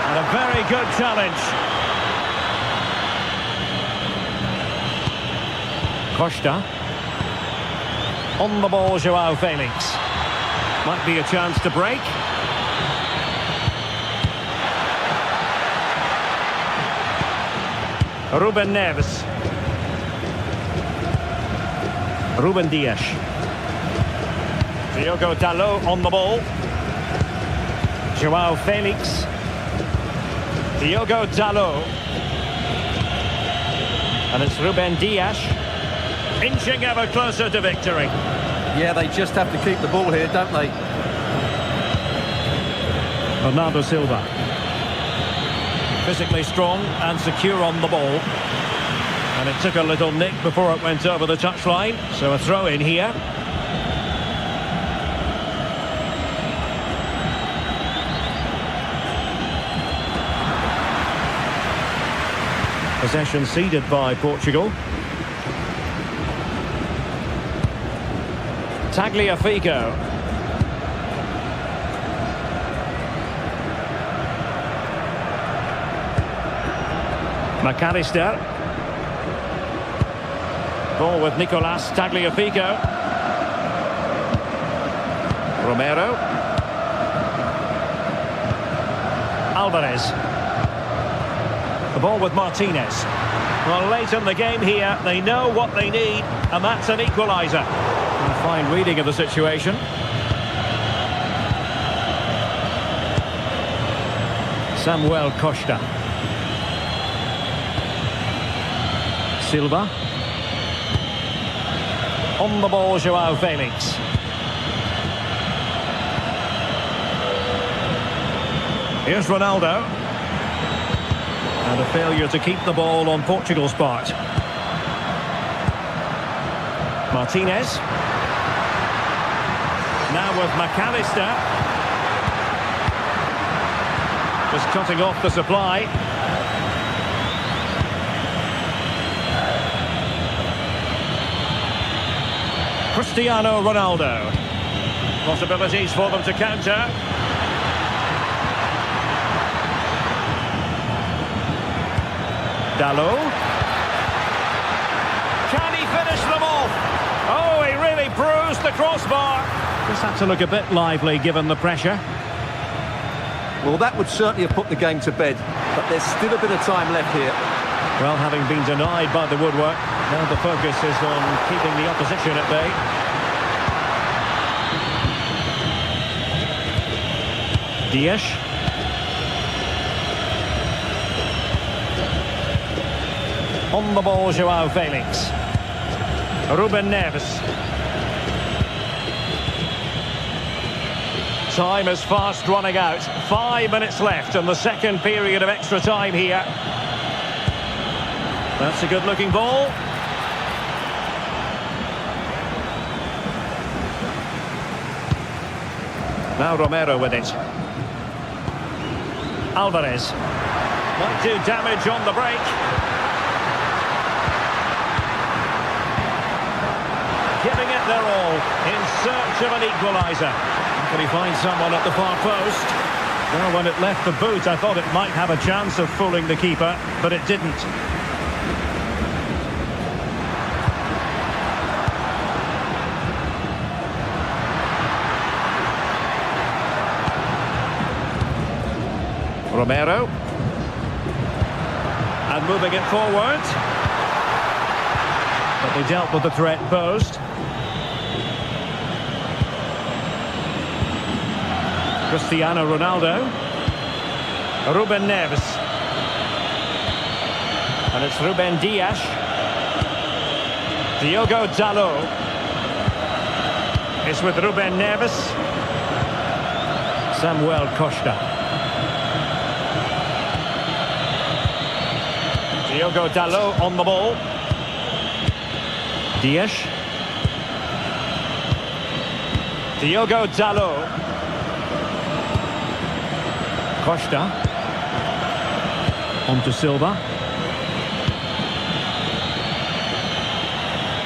And a very good challenge. Costa. On the ball, Joao Felix. Might be a chance to break. Ruben Neves. Ruben Dias. Diogo Dalot on the ball. Joao Felix. Diogo Dalot. And it's Ruben Dias. Inching ever closer to victory. Yeah, they just have to keep the ball here, don't they? Bernardo Silva. Physically strong and secure on the ball. And it took a little nick before it went over the touchline. So a throw in here. Possession ceded by Portugal. Tagliafico. McAllister. Ball with Nicolas Tagliafico. Romero. Alvarez. The ball with Martinez. Well, late in the game here, they know what they need, and that's an equaliser. A fine reading of the situation. Samuel Costa. Silva. On the ball, Joao Felix. Here's Ronaldo. And a failure to keep the ball on Portugal's part. Martinez. Now with McAllister. Just cutting off the supply. Cristiano Ronaldo. Possibilities for them to counter. Dalot. Can he finish them off? Oh, he really bruised the crossbar. Just had to look a bit lively given the pressure. Well, that would certainly have put the game to bed, but there's still a bit of time left here. Well, having been denied by the woodwork, now the focus is on keeping the opposition at bay. Dias. On the ball, Joao Felix. Ruben Neves. Time is fast running out. 5 minutes left in the second period of extra time here. That's a good-looking ball. Now Romero with it. Alvarez. Might do damage on the break. Giving it their all in search of an equaliser. Can he find someone at the far post? Well, when it left the boot, I thought it might have a chance of fooling the keeper, but it didn't. Romero. And moving it forward. But they dealt with the threat posed. Cristiano Ronaldo. Ruben Neves. And it's Ruben Dias. Diogo Dalot. It's with Ruben Neves. Samuel Costa. Diogo Dalot on the ball. Dias. Diogo Dalot. Costa. On to Silva.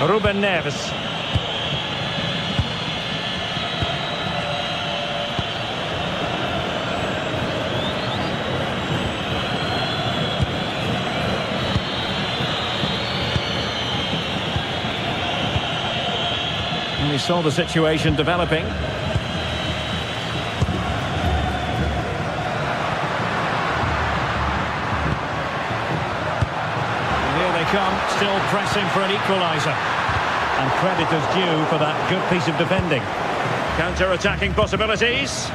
Ruben Neves. And we saw the situation developing. Come, still pressing for an equaliser, and credit is due for that good piece of defending. Counter-attacking possibilities.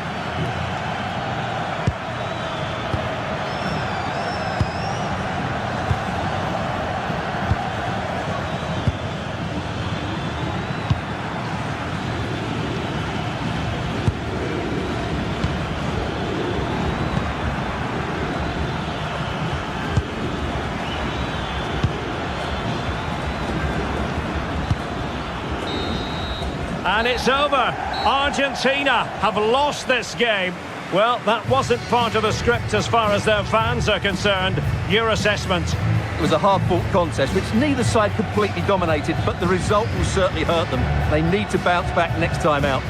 And it's over. Argentina have lost this game. Well, that wasn't part of the script as far as their fans are concerned. Your assessment? It was a hard-fought contest, which neither side completely dominated, but the result will certainly hurt them. They need to bounce back next time out.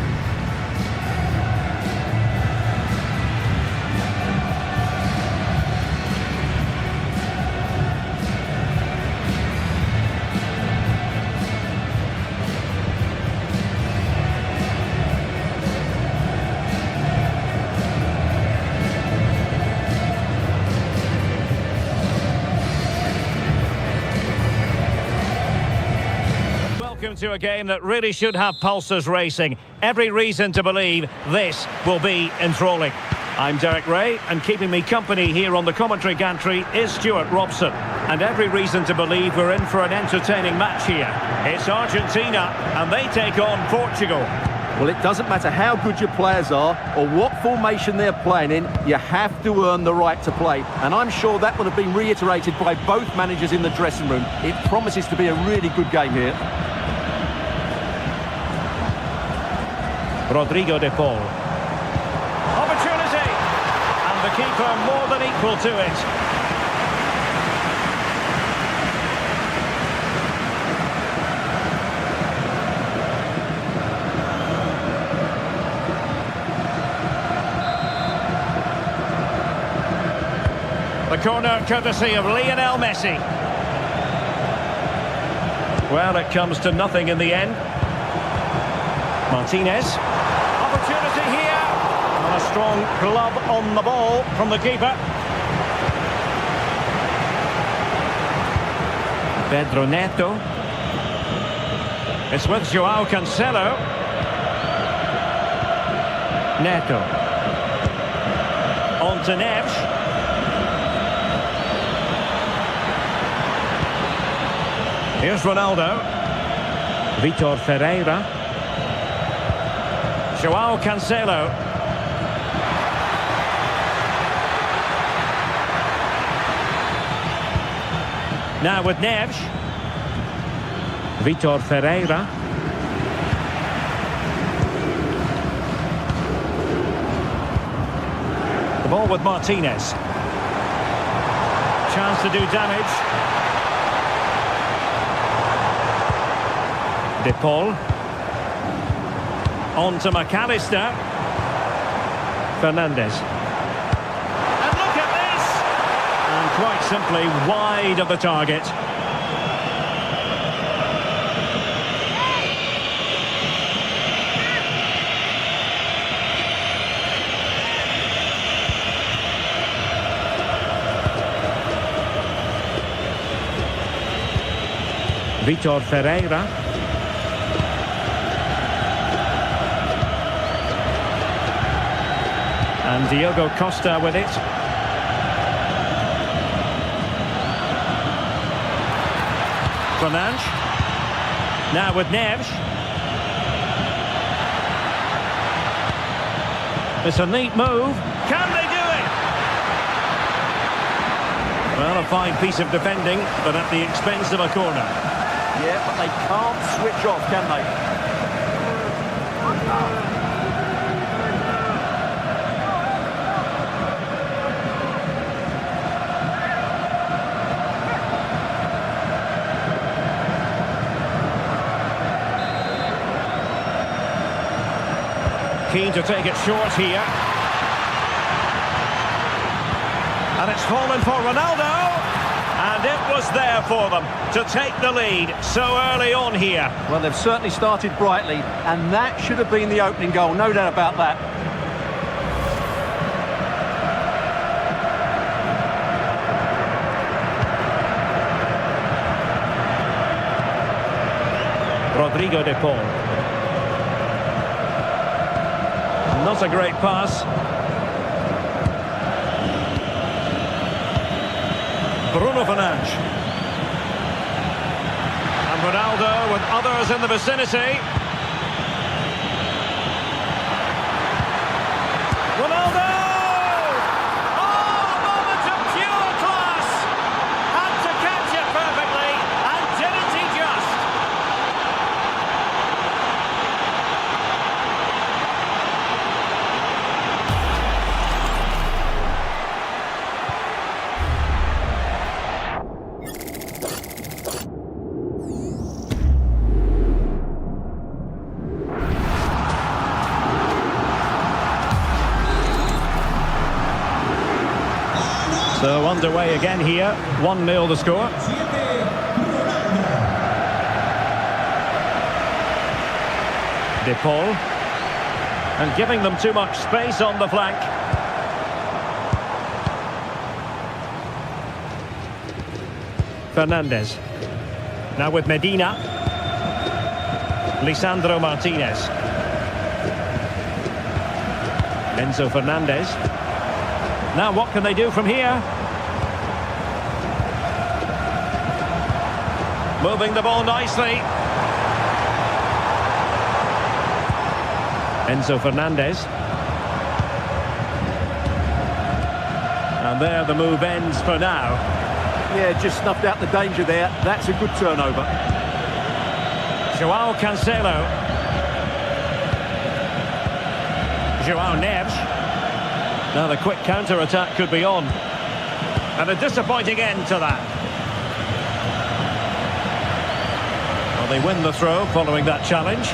Welcome to a game that really should have pulses racing. Every reason to believe this will be enthralling. I'm Derek Ray, and keeping me company here on the commentary gantry is Stuart Robson. And every reason to believe we're in for an entertaining match here. It's Argentina, and they take on Portugal. Well, it doesn't matter how good your players are or what formation they're playing in, you have to earn the right to play. And I'm sure that would have been reiterated by both managers in the dressing room. It promises to be a really good game here. Rodrigo de Paul. Opportunity! And the keeper more than equal to it. The corner courtesy of Lionel Messi. Well, it comes to nothing in the end. Martinez. Opportunity here. And a strong club on the ball from the keeper. Pedro Neto. It's with Joao Cancelo. Neto. On to Neves. Here's Ronaldo. Vitor Ferreira. Joao Cancelo. Now with Neves. Vitor Ferreira. The ball with Martinez. Chance to do damage. De Paul. On to McAllister. Fernandez. And look at this! And quite simply wide of the target. Vitor Ferreira. And Diogo Costa with it. Fernandes. Now with Neves. It's a neat move. Can they do it? Well, a fine piece of defending, but at the expense of a corner. Yeah, but they can't switch off, can they? Keen to take it short here. And it's fallen for Ronaldo. And it was there for them to take the lead so early on here. Well, they've certainly started brightly, and that should have been the opening goal, no doubt about that. Rodrigo de Paul. Not a great pass. Bruno Fernandes. And Ronaldo with others in the vicinity. Ronaldo! Oh, a moment of pure class! Had to catch it perfectly, and didn't he just? underway again here. 1-0 the score. De Paul. And giving them too much space on the flank. Fernandez. Now with Medina. Lisandro Martinez. Enzo Fernandez. Now what can they do from here? Moving the ball nicely. Enzo Fernandez. And there the move ends for now. Yeah, just snuffed out the danger there. That's a good turnover. Joao Cancelo. Joao Neves. Now the quick counter-attack could be on. And a disappointing end to that. Well, they win the throw following that challenge.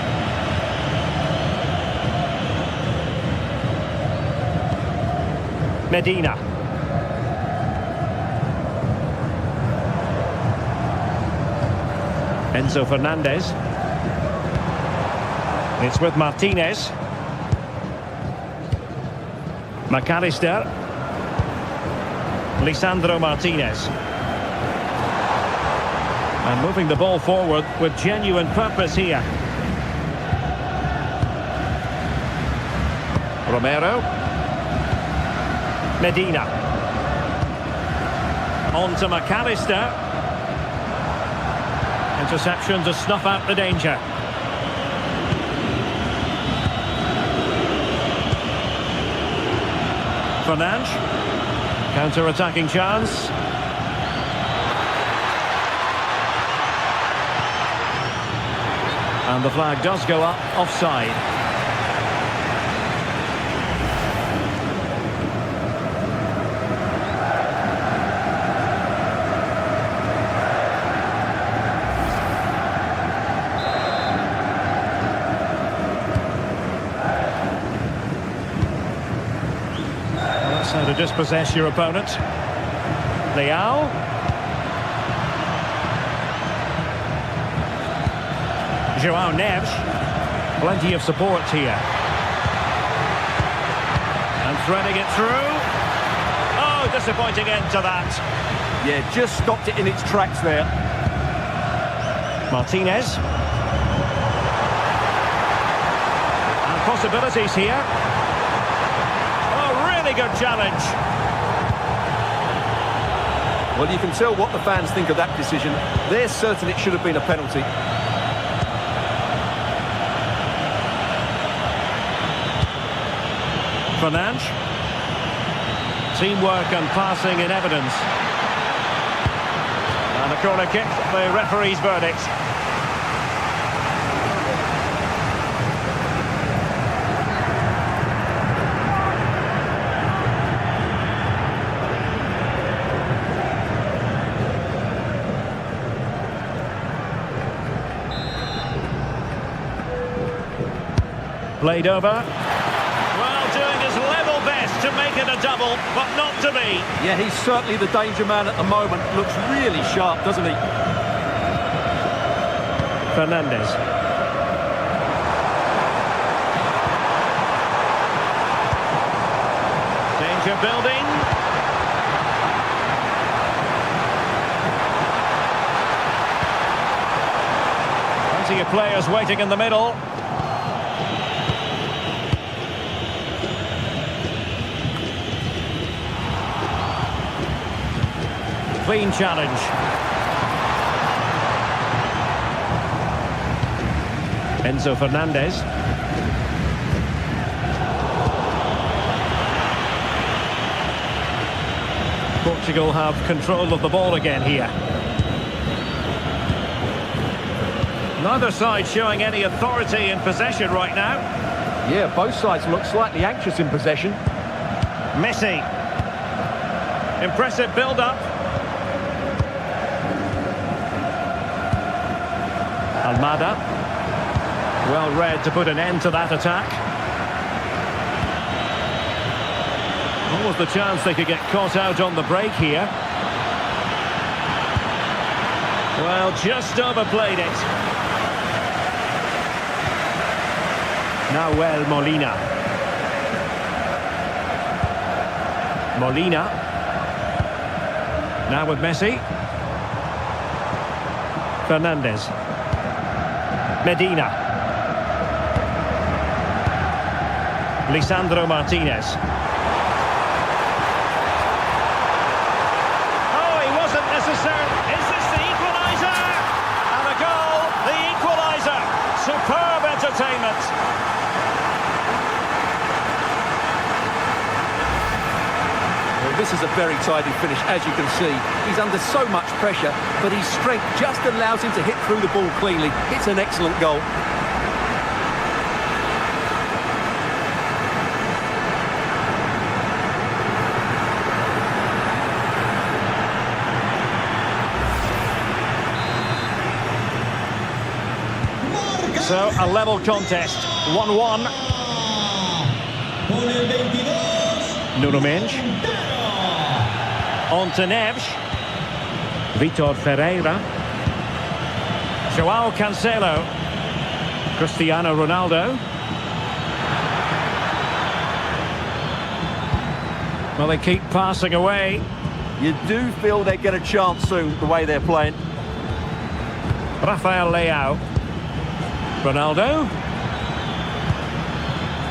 Medina. Enzo Fernandez. It's with Martinez. McAllister. Lisandro Martinez. And moving the ball forward with genuine purpose here. Romero. Medina. On to McAllister. Interception to snuff out the danger. Fernandes. Counter-attacking chance. And the flag does go up, offside. So to dispossess your opponent. Leao. Joao Neves. Plenty of support here. And threading it through. Oh, disappointing end to that. Yeah, just stopped it in its tracks there. Martinez. And possibilities here. Good challenge. Well, you can tell what the fans think of that decision. They're certain it should have been a penalty. Fernandes. Teamwork and passing in evidence. And a corner kick, the referee's verdict. Played over. Well, doing his level best to make it a double, but not to be. Yeah, he's certainly the danger man at the moment. Looks really sharp, doesn't he? Fernandez. Danger building. Plenty of players waiting in the middle. Clean challenge. Enzo Fernandez. Portugal have control of the ball again here. Neither side showing any authority in possession right now. Yeah, both sides look slightly anxious in possession. Messi. Impressive build-up. Almada. Well read to put an end to that attack. Almost the chance they could get caught out on the break here. Well, just overplayed it. Nahuel Molina. Molina. Now with Messi. Fernandez. Medina. Lisandro Martinez. Oh, he wasn't necessary. Is this the equaliser? And a goal, the equaliser. Superb entertainment. Well, this is a very tidy finish, as you can see. He's under so much pressure, but his strength just allows him to hit through the ball cleanly. It's an excellent goal. So, a level contest, 1-1. Con el 22. Nuno Mendes. On to Neves. Vitor Ferreira. João Cancelo. Cristiano Ronaldo. Well, they keep passing away. You do feel they get a chance soon, the way they're playing. Rafael Leao. Ronaldo.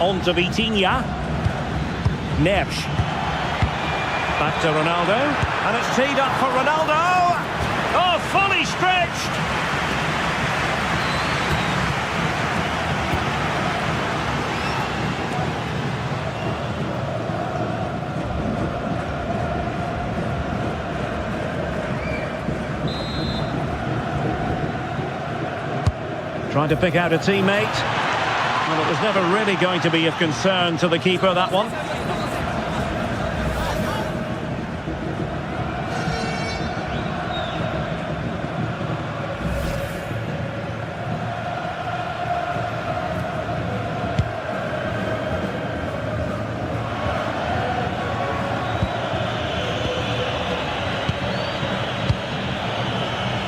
On to Vitinha. Neves. Back to Ronaldo. And it's teed up for Ronaldo. Oh, fully stretched. Trying to pick out a teammate. Well, it was never really going to be of concern to the keeper, that one.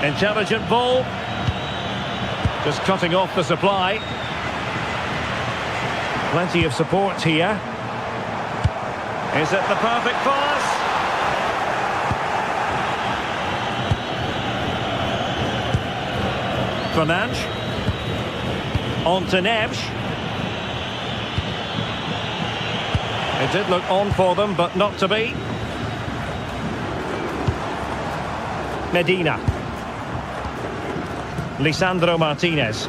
Intelligent ball. Just cutting off the supply. Plenty of support here. Is it the perfect pass? Fernandes. On to Neves. It did look on for them, but not to be. Medina. Lisandro Martinez.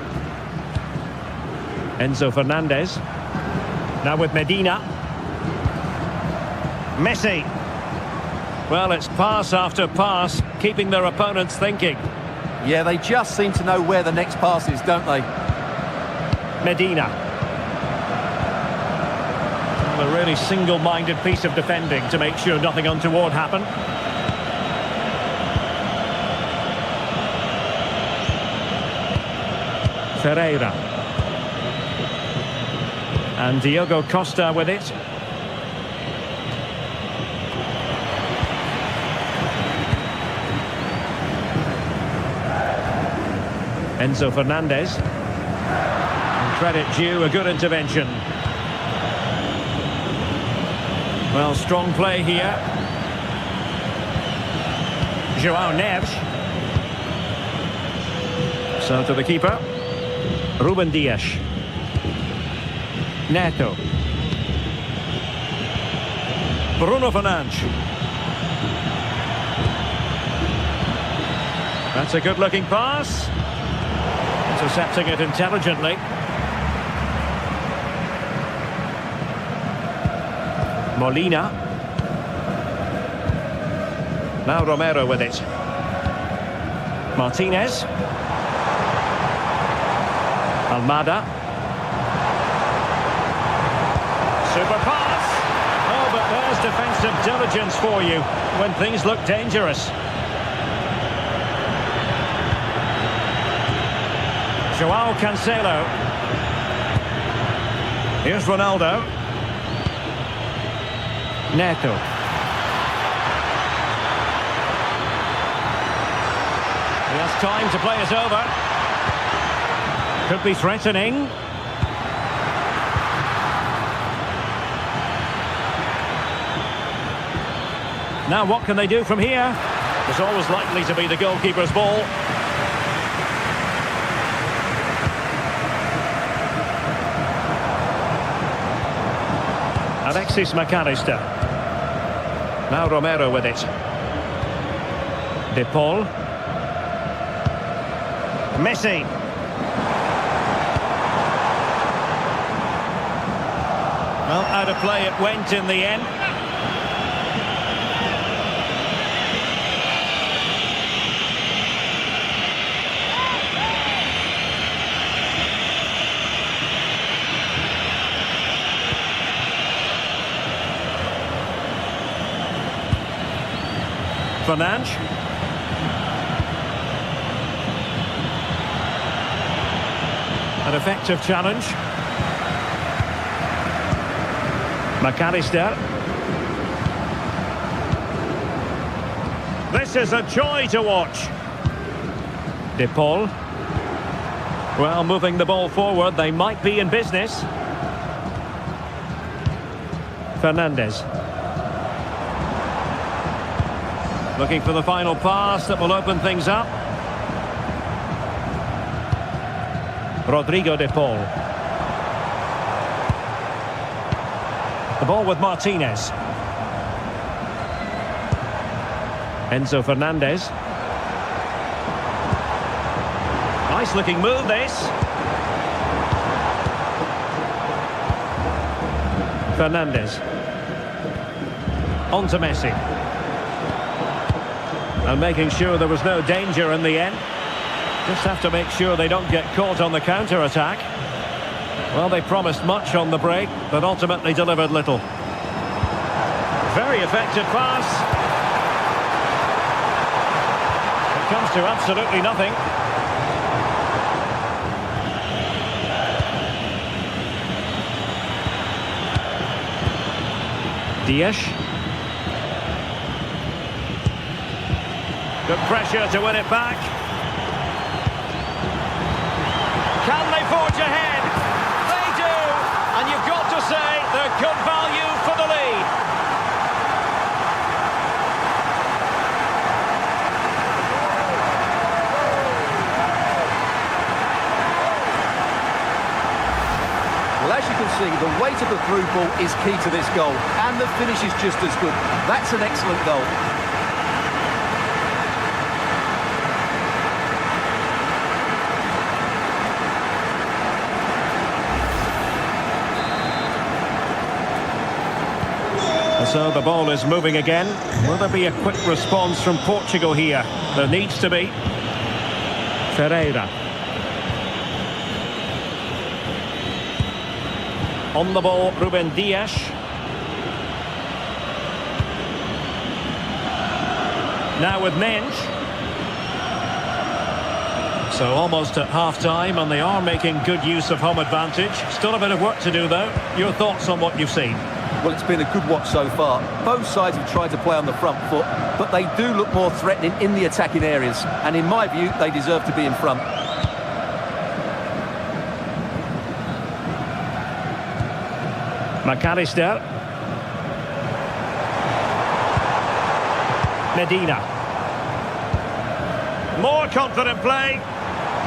Enzo Fernandez. Now with Medina. Messi. Well, it's pass after pass, keeping their opponents thinking. Yeah, they just seem to know where the next pass is, don't they? Medina. Well, a really single-minded piece of defending to make sure nothing untoward happened. Ferreira. And Diogo Costa with it. Enzo Fernandez. And credit due, a good intervention. Well, strong play here. João Neves. So to the keeper. Ruben Dias. Neto. Bruno Fernandes. That's a good-looking pass. Intercepting it intelligently. Molina. Now Romero with it. Martinez. Almada. Super pass. Oh, but there's defensive diligence for you when things look dangerous. João Cancelo. Here's Ronaldo. Neto. He has time to play it over. Could be threatening. Now what can they do from here? It's always likely to be the goalkeeper's ball. Alexis McAllister. Now Romero with it. De Paul. Messi. Well, out of play it went in the end. Fernandes. An effective challenge. McAllister. This is a joy to watch. De Paul. Well, moving the ball forward, they might be in business. Fernandes. Looking for the final pass that will open things up. Rodrigo De Paul. The ball with Martinez. Enzo Fernandez. Nice looking move this. Fernandez. On to Messi. And making sure there was no danger in the end. Just have to make sure they don't get caught on the counter-attack. Well, they promised much on the break, but ultimately delivered little. Very effective pass. It comes to absolutely nothing. Dias. Good pressure to win it back. Can they forge ahead? They do! And you've got to say they're good value for the lead. Well, as you can see, the weight of the through ball is key to this goal. And the finish is just as good. That's an excellent goal. So the ball is moving again. Will there be a quick response from Portugal here? There needs to be. Ferreira. On the ball, Ruben Dias. Now with Mensch. So almost at half-time, and they are making good use of home advantage. Still a bit of work to do, though. Your thoughts on what you've seen? Well, it's been a good watch so far. Both sides have tried to play on the front foot, but they do look more threatening in the attacking areas. And in my view, they deserve to be in front. McAllister. Medina. More confident play.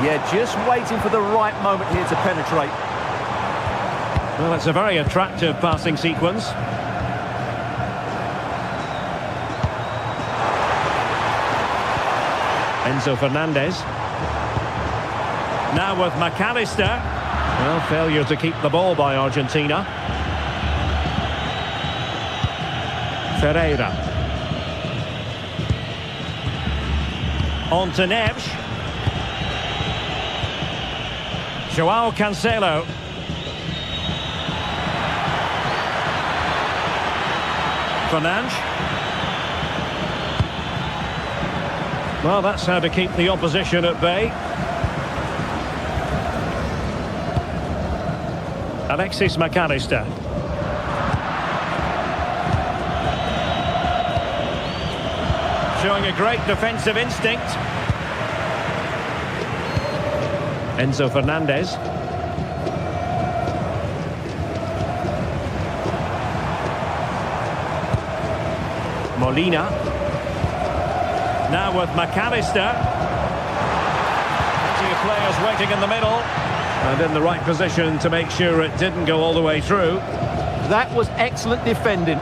Yeah, just waiting for the right moment here to penetrate. Well, it's a very attractive passing sequence. Enzo Fernandez. Now with McAllister. Well, failure to keep the ball by Argentina. Ferreira. On to Neves. Joao Cancelo. Fernandes. Well, that's how to keep the opposition at bay. Alexis McAllister. showing a great defensive instinct. Enzo Fernandez. Molina. Now with McAllister. Plenty of players waiting in the middle. And in the right position to make sure it didn't go all the way through. That was excellent defending.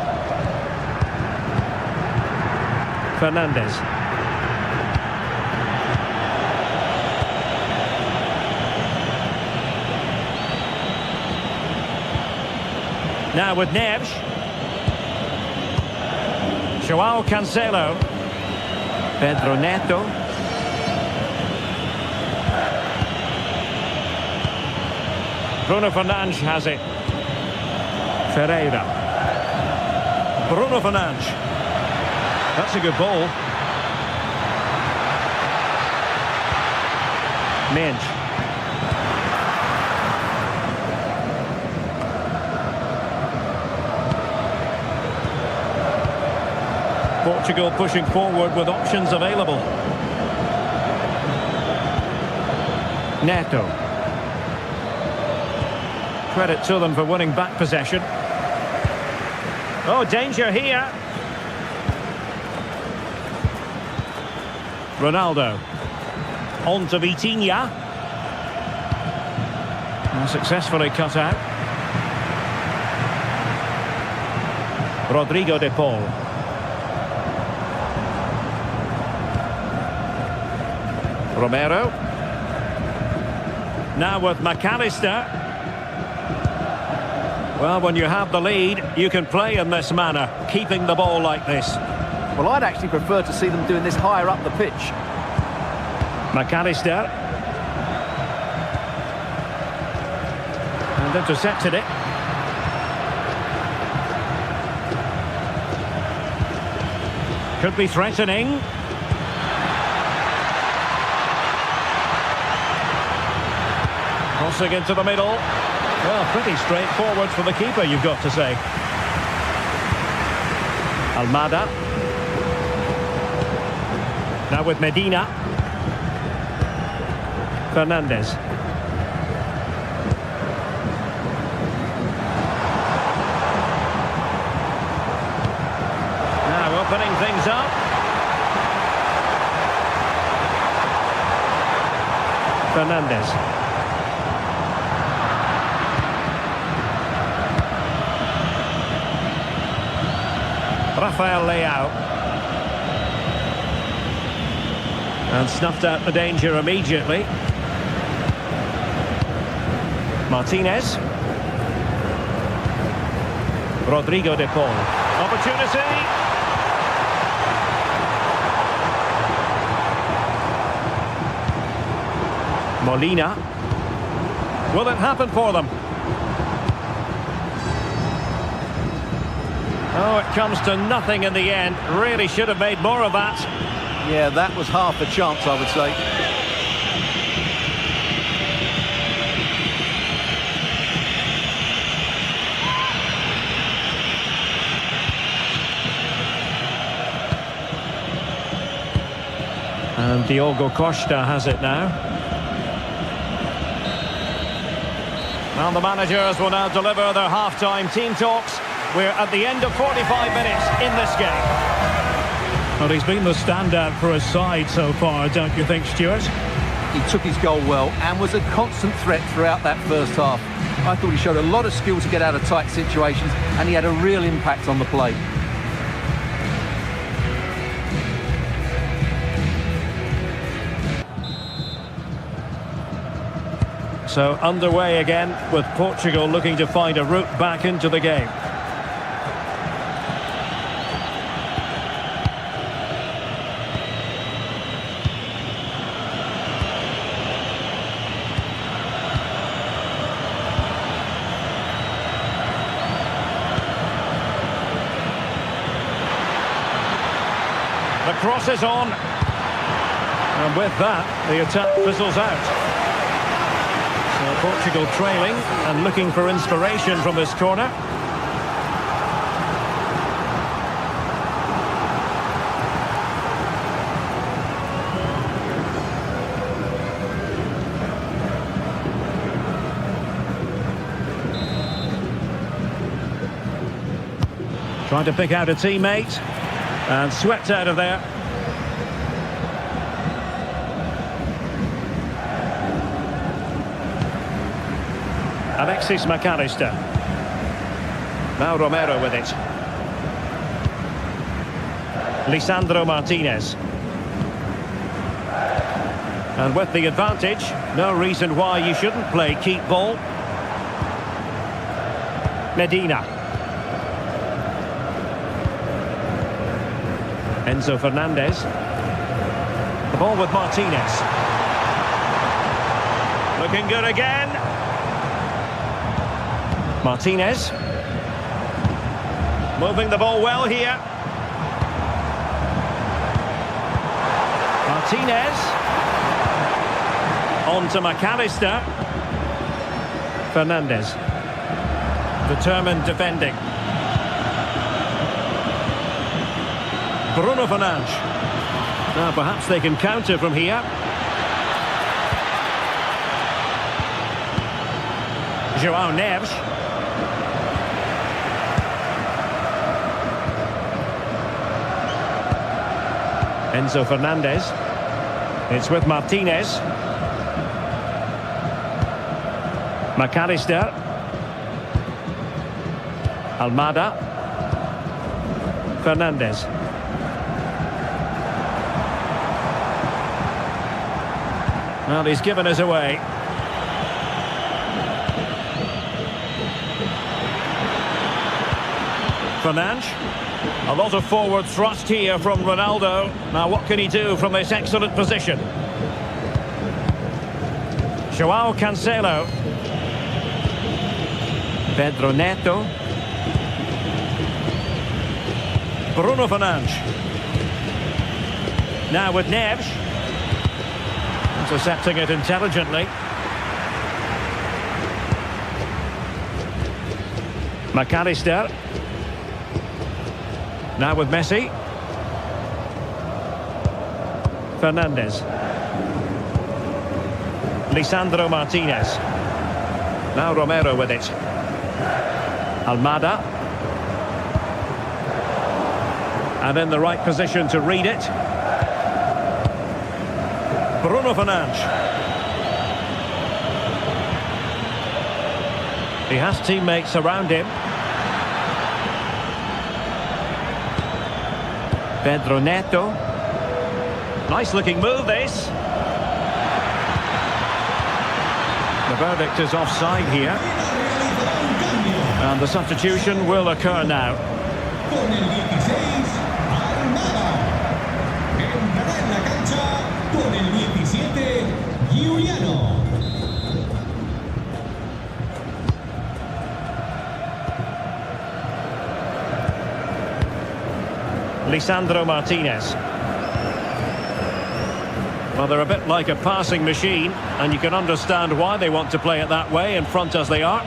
Fernandez. Now with Neves. Joao Cancelo. Pedro Neto. Bruno Fernandes has it. Ferreira. Bruno Fernandes. That's a good ball. Mendes. Portugal pushing forward with options available. Neto. Credit to them for winning back possession. Oh, danger here. Ronaldo. On to Vitinha. And successfully cut out. Rodrigo de Paul. Romero. Now with McAllister. Well, when you have the lead, you can play in this manner, keeping the ball like this. Well, I'd actually prefer to see them doing this higher up the pitch. McAllister. And intercepted it. Could be threatening. Crossing into the middle. Well, pretty straightforward for the keeper, you've got to say. Almada. Now with Medina. Fernandez. Now opening things up. Fernandez. Rafael Leao. And snuffed out the danger immediately. Martinez. Rodrigo de Paul. Opportunity. Molina. Will it happen for them? Oh, it comes to nothing in the end. Really should have made more of that. Yeah, that was half a chance, I would say. And Diogo Costa has it now. And the managers will now deliver their half-time team talks. We're at the end of 45 minutes in this game. Well, he's been the standout for his side so far, don't you think, Stuart? He took his goal well and was a constant threat throughout that first half. I thought he showed a lot of skill to get out of tight situations, and he had a real impact on the play. So underway again with Portugal looking to find a route back into the game. The cross is on. And with that, the attack fizzles out. So Portugal trailing and looking for inspiration from this corner. Trying to pick out a teammate. And swept out of there. Alexis McAllister. Now Romero with it. Lisandro Martinez. And with the advantage, no reason why you shouldn't play keep ball. Medina. Enzo Fernandez. The ball with Martinez. Looking good again. Martinez. Moving the ball well here. Martinez. On to McAllister. Fernandez. Determined defending. Bruno Fernandes. Now perhaps they can counter from here. João Neves. Enzo Fernandez. It's with Martinez. McAllister. Almada. Fernandez. Well, he's given us away. Fernandes. A lot of forward thrust here from Ronaldo. Now what can he do from this excellent position? João Cancelo. Pedro Neto. Bruno Fernandes. Now with Neves. Intercepting it intelligently. McAllister. Now with Messi. Fernandez. Lisandro Martinez. Now Romero with it. Almada. And in the right position to read it. Bruno Fernandes. He has teammates around him. Pedro Neto. Nice looking move this. The verdict is offside here. And the substitution will occur now. Con el 16, Armada. Entrará en la cancha con el 17, Giuliano. Lisandro Martinez. Well, they're a bit like a passing machine, and you can understand why they want to play it that way, in front as they are.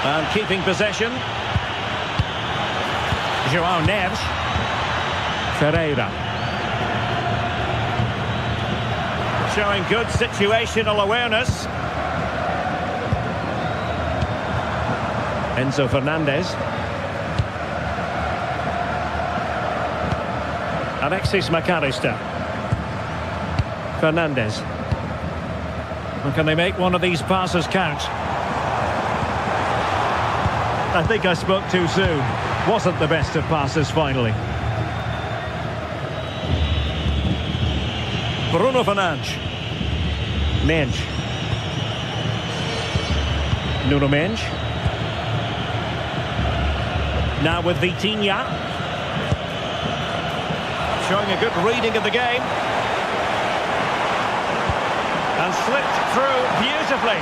And keeping possession. João Neves. Ferreira. Showing good situational awareness. Enzo Fernandez. Alexis McAllister. Fernandez. And can they make one of these passes count? I think I spoke too soon. Wasn't the best of passes finally. Bruno Fernandes. Mendes. Nuno Mendes. Now with Vitinha. Showing a good reading of the game. And slipped through beautifully.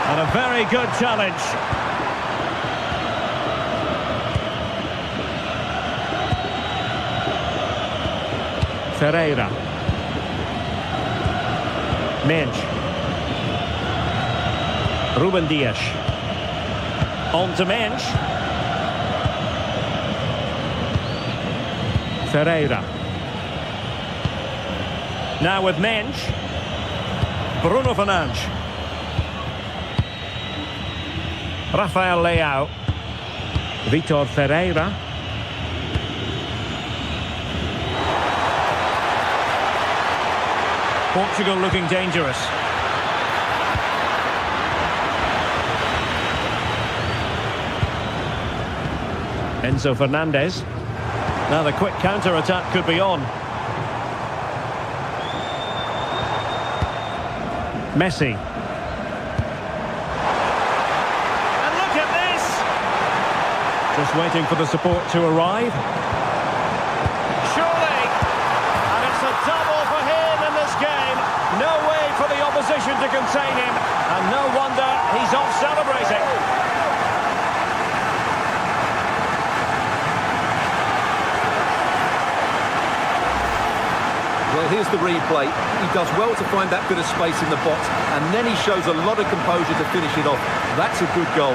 And a very good challenge. Ferreira. Mendes. Ruben Dias. On to Mendes. Ferreira. Now with Mendes. Bruno Fernandes. Rafael Leao. Vitor Ferreira. Portugal looking dangerous. Enzo Fernandez. Now the quick counter-attack could be on. Messi. And look at this! Just waiting for the support to arrive. Surely! And it's a double for him in this game. No way for the opposition to contain him. And no wonder he's off celebrating. Well, here's the replay. He does well to find that bit of space in the box, and then he shows a lot of composure to finish it off. That's a good goal.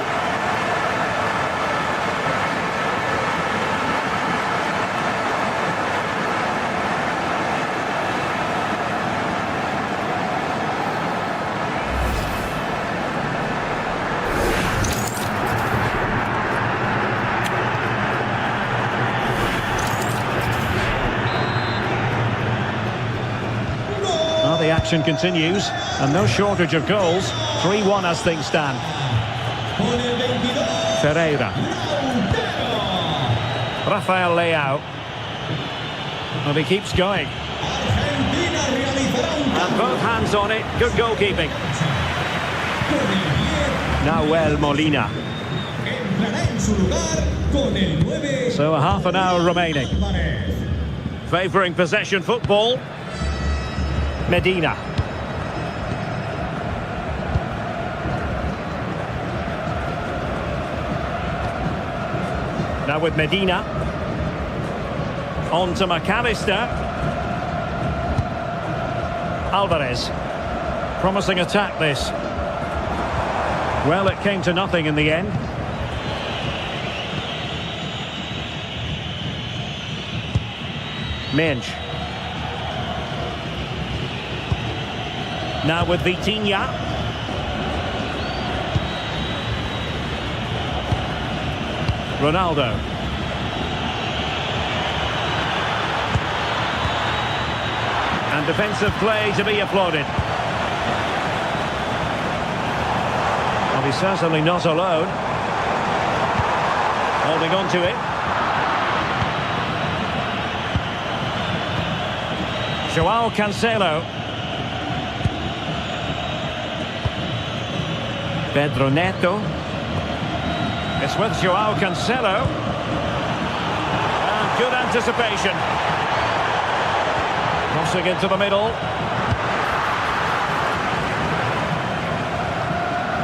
The action continues, and no shortage of goals. 3-1 as things stand. Ferreira. Rafael Leao. Well, he keeps going. And both hands on it. Good goalkeeping. Nahuel Molina. So a half an hour remaining. Favouring possession football. Medina. Now with Medina. On to McAllister. Alvarez. Promising attack this. Well, it came to nothing in the end. Minch. Now with Vitinha. Ronaldo. And defensive play to be applauded. Well, he's certainly not alone. Holding on to it. Joao Cancelo. Pedro Neto. It's with Joao Cancelo. And good anticipation. Crossing into the middle.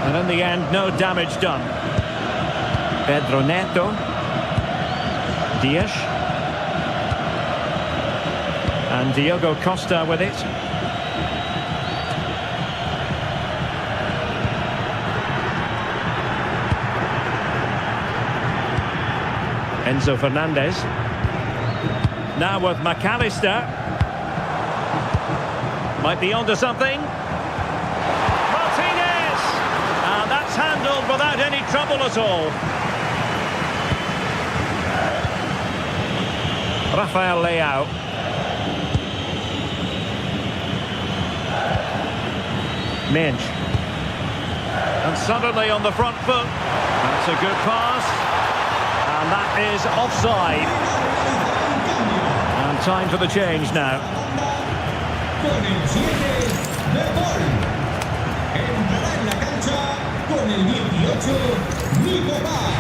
And in the end, no damage done. Pedro Neto. Dias. And Diogo Costa with it. Enzo Fernandez. Now with McAllister. Might be onto something. Martinez! And that's handled without any trouble at all. Rafael Leao. Minch. And suddenly on the front foot. That's a good pass. And that is offside. And time for the change now. Con el 7 de gol. Entrará en la cancha con el 18, Nico Paz.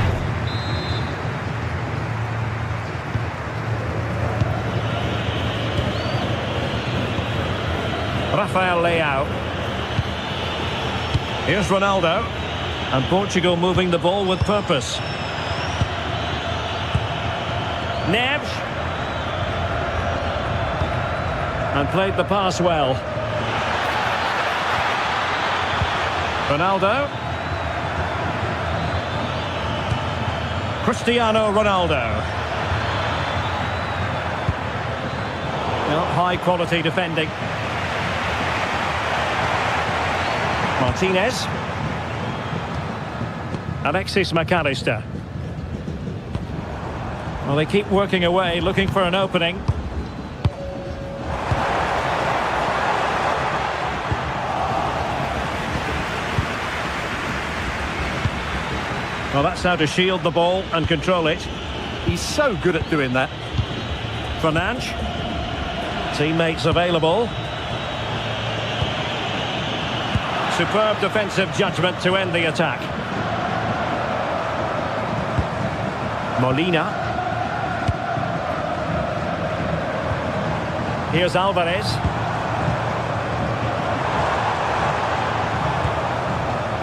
Rafael Leao. Here's Ronaldo. And Portugal moving the ball with purpose. Neves. And played the pass well. Ronaldo. Cristiano Ronaldo. Well, high quality defending. Martinez. Alexis McAllister. Well, they keep working away, looking for an opening. Well, that's how to shield the ball and control it. He's so good at doing that. Fernandes. Teammates available. Superb defensive judgment to end the attack. Molina. Here's Alvarez.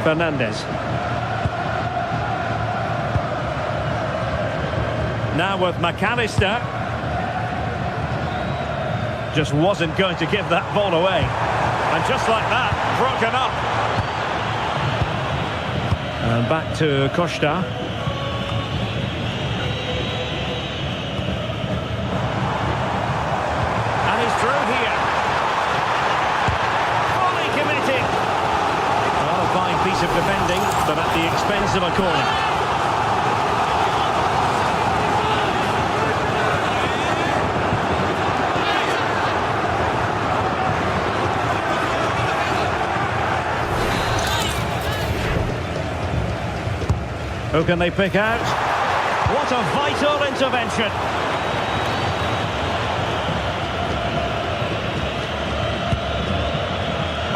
Fernandes. Now with McAllister. Just wasn't going to give that ball away. And just like that, broken up. And back to Costa. And he's through here. Fully committed. Well, a fine piece of defending, but at the expense of a corner. Who can they pick out? What a vital intervention.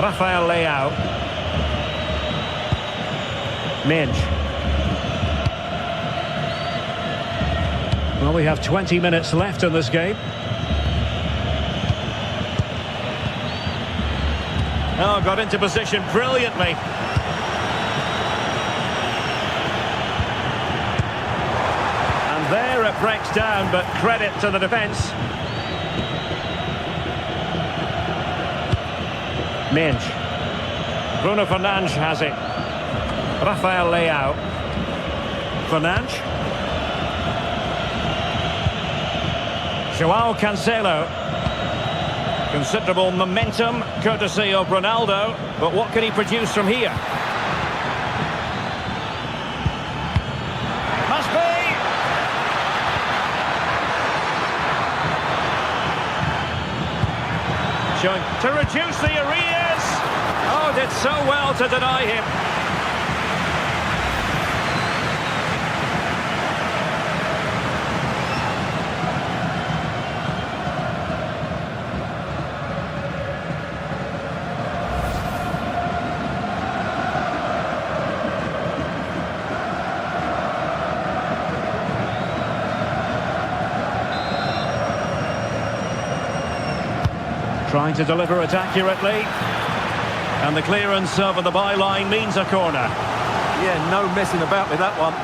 Rafael Leao. Minge. Well, we have 20 minutes left in this game. Oh, got into position brilliantly. There it breaks down, but credit to the defence. Minge. Bruno Fernandes has it. Rafael Leao. Fernandes. Joao Cancelo. Considerable momentum, courtesy of Ronaldo. But what can he produce from here? Must be! Showing to reduce the arrears. Oh, did so well to deny him. Trying to deliver it accurately. And the clearance over the byline means a corner. Yeah, no messing about with that one.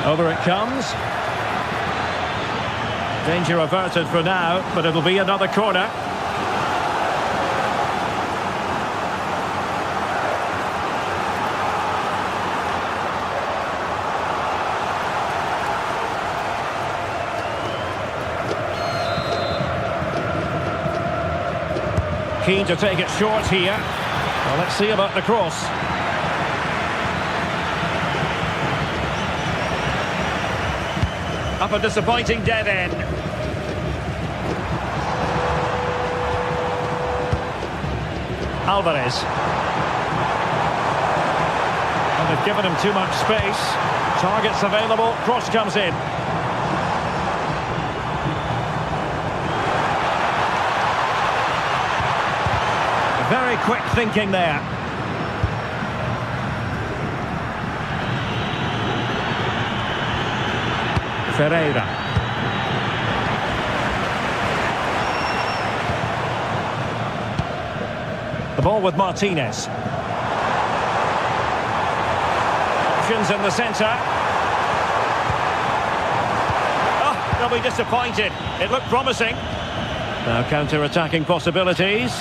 Over it comes. Danger averted for now, but it'll be another corner. Keen to take it short here. Well, let's see about the cross. Up a disappointing dead end. Alvarez. And they've given him too much space. Targets available, cross comes in. Very quick thinking there. Ferreira. The ball with Martinez. Options in the centre. Oh, they'll be disappointed. It looked promising. Now counter-attacking possibilities.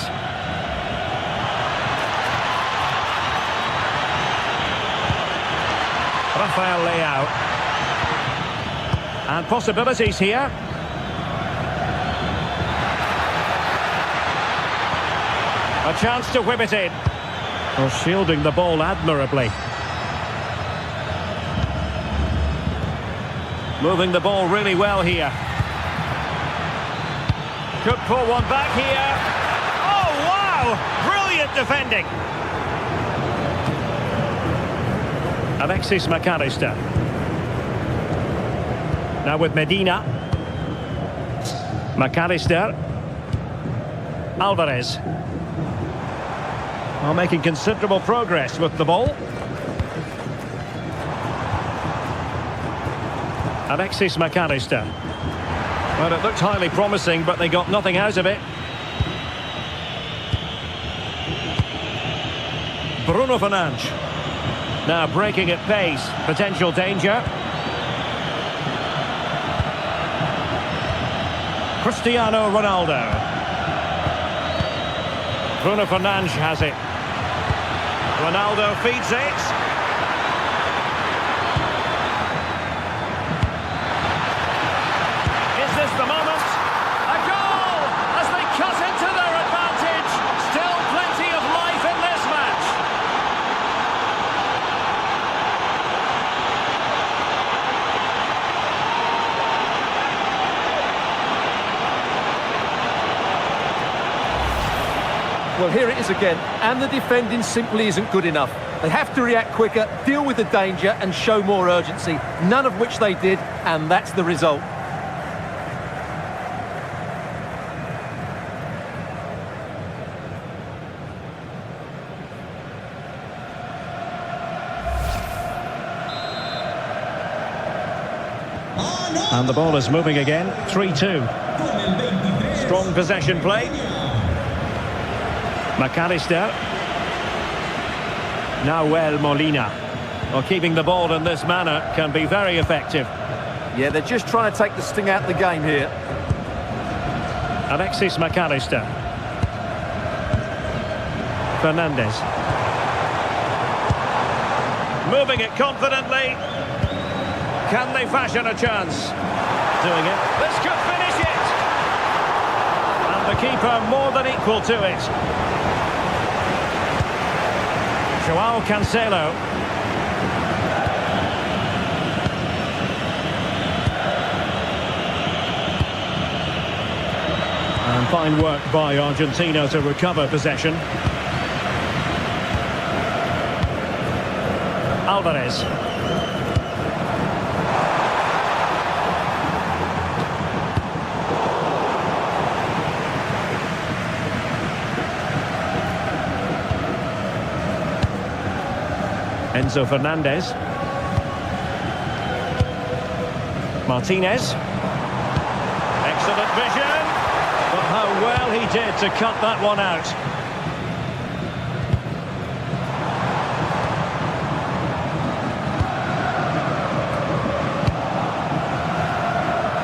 Rafael Leao. And possibilities here. A chance to whip it in. Well, shielding the ball admirably. Moving the ball really well here. Could pull one back here. Oh, wow! Brilliant defending. Alexis McAllister. Now with Medina. McAllister. Alvarez. Well, making considerable progress with the ball. Alexis McAllister. Well, it looked highly promising, but they got nothing out of it. Bruno Fernandes. Now breaking at pace. Potential danger. Cristiano Ronaldo. Bruno Fernandes has it. Ronaldo feeds it. Is this the moment? A goal as they cut into their advantage. Still plenty of life in this match. Well, here it is again, and the defending simply isn't good enough. They have to react quicker, deal with the danger and show more urgency, none of which they did, and that's the result. And the ball is moving again, 3-2. Strong possession play. McAllister. Nahuel Molina. Well, keeping the ball in this manner can be very effective. Yeah, they're just trying to take the sting out of the game here. Alexis McAllister. Fernandes. Moving it confidently. Can they fashion a chance? Doing it. This could finish it! And the keeper more than equal to it. Joao Cancelo. And fine work by Argentina to recover possession. Alvarez. Enzo Fernandez. Martinez. Excellent vision. But how well he did to cut that one out.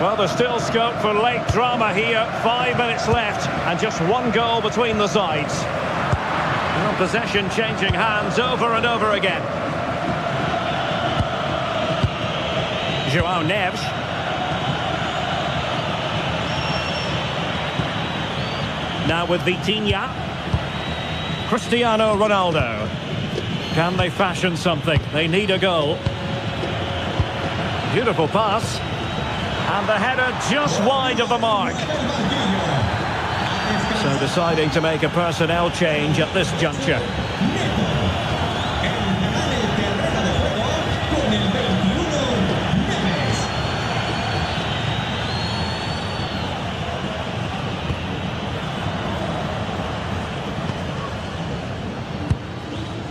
Well, there's still scope for late drama here. 5 minutes left and just one goal between the sides. Well, possession changing hands over and over again. João Neves. Now with Vitinha. Cristiano Ronaldo. Can they fashion something? They need a goal. Beautiful pass. And the header just wide of the mark. So deciding to make a personnel change at this juncture.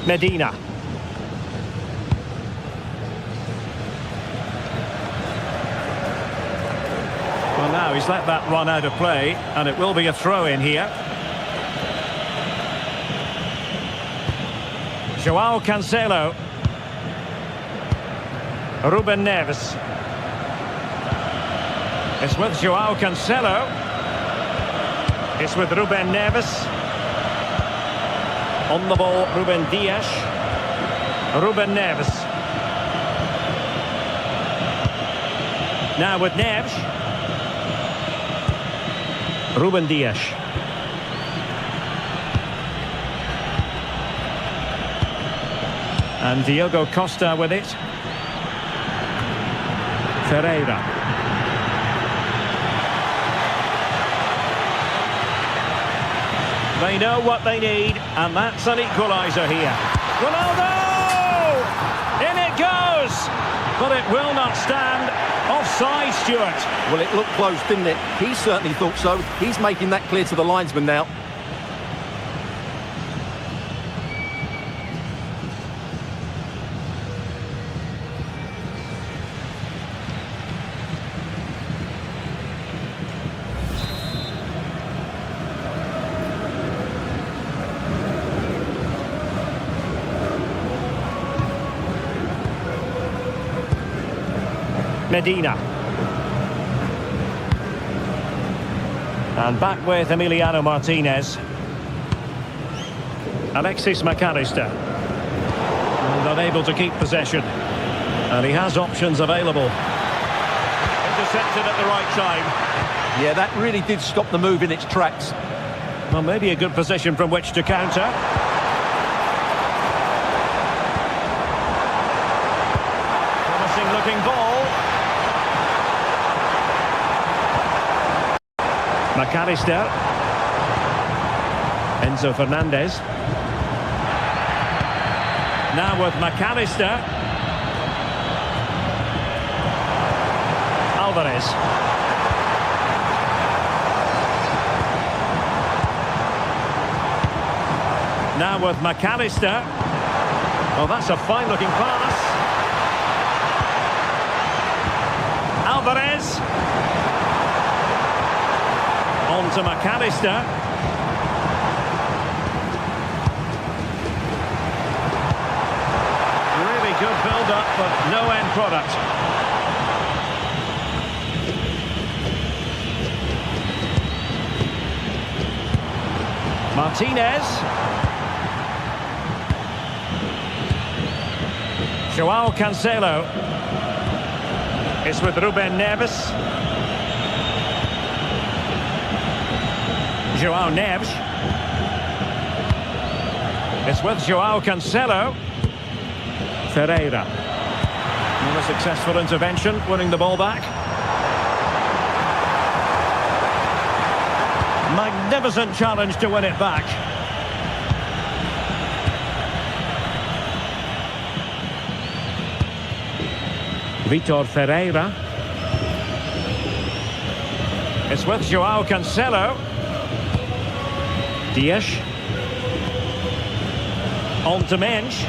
Medina. Well, now he's let that run out of play, and it will be a throw-in here. Joao Cancelo. Ruben Neves. It's with Joao Cancelo. It's with Ruben Neves. On the ball, Ruben Dias. Ruben Neves. Now with Neves. Ruben Dias. And Diogo Costa with it. Ferreira. They know what they need, and that's an equaliser here. Ronaldo! In it goes! But it will not stand. Offside, Stuart. Well, it looked close, didn't it? He certainly thought so. He's making that clear to the linesman now. Medina. And back with Emiliano Martinez. Alexis McAllister. And unable to keep possession. And he has options available. Intercepted at the right time. Yeah, that really did stop the move in its tracks. Well, maybe a good position from which to counter. Promising looking ball. McAllister. Enzo Fernandez. Now with McAllister. Alvarez. Now with McAllister. Oh, that's a fine-looking pass. Alvarez. On to McAllister. Really good build-up, but no end product. Martinez. Joao Cancelo. It's with Ruben Neves. Joao Neves. It's with Joao Cancelo. Ferreira. And a successful intervention, winning the ball back. Magnificent challenge to win it back. Vitor Ferreira. It's with Joao Cancelo. Dias. On to Mensch.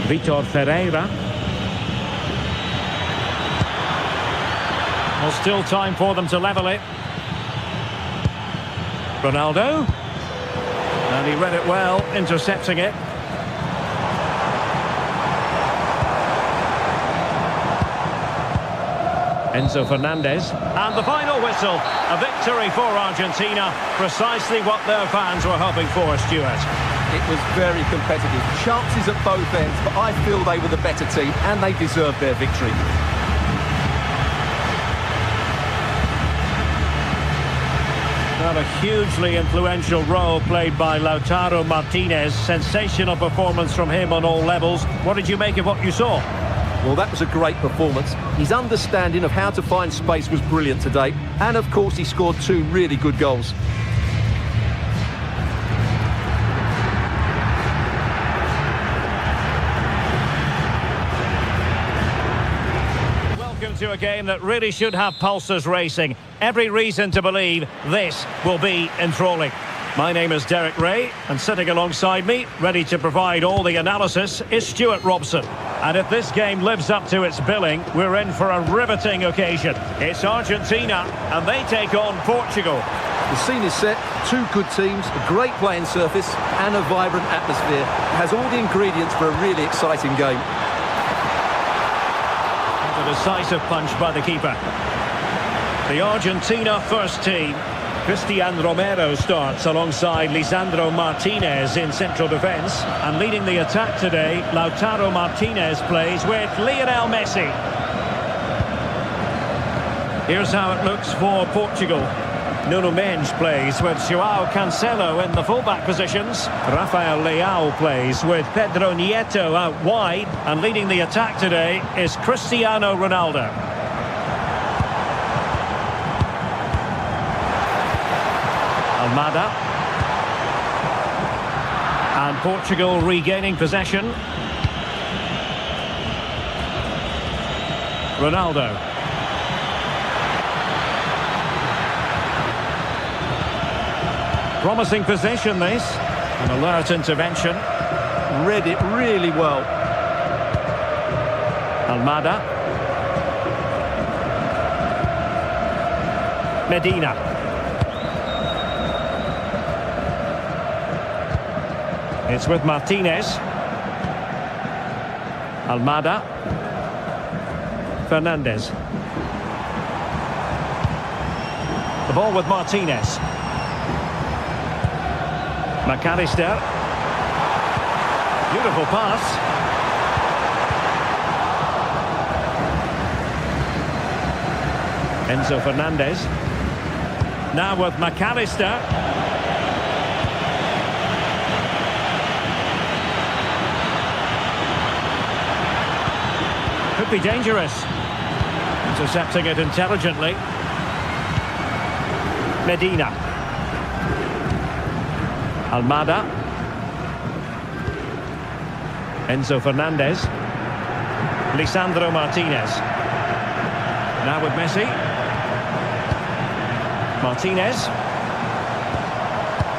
Vitor Ferreira. Well, still time for them to level it. Ronaldo. And he read it well, intercepting it. Enzo Fernandez. And the final whistle. A victory for Argentina. Precisely what their fans were hoping for, Stuart. It was very competitive. Chances at both ends, but I feel they were the better team and they deserved their victory. Well, a hugely influential role played by Lautaro Martinez. Sensational performance from him on all levels. What did you make of what you saw? Well, that was a great performance. His understanding of how to find space was brilliant today. And, of course, he scored two really good goals. Welcome to a game that really should have pulses racing. Every reason to believe this will be enthralling. My name is Derek Ray, and sitting alongside me, ready to provide all the analysis, is Stuart Robson. And if this game lives up to its billing, we're in for a riveting occasion. It's Argentina, and they take on Portugal. The scene is set, two good teams, a great playing surface, and a vibrant atmosphere. It has all the ingredients for a really exciting game. And a decisive punch by the keeper. The Argentina first team. Cristian Romero starts alongside Lisandro Martinez in central defence. And leading the attack today, Lautaro Martinez plays with Lionel Messi. Here's how it looks for Portugal. Nuno Mendes plays with Joao Cancelo in the fullback positions. Rafael Leao plays with Pedro Nieto out wide. And leading the attack today is Cristiano Ronaldo. Almada. And Portugal regaining possession. Ronaldo. Promising possession this. An alert intervention. Read it really well. Almada. Medina. It's with Martinez. Almada. Fernandez. The ball with Martinez. McAllister. Beautiful pass. Enzo Fernandez. Now with McAllister. Could be dangerous. Intercepting it intelligently. Medina. Almada. Enzo Fernandez. Lisandro Martinez. Now with Messi. Martinez.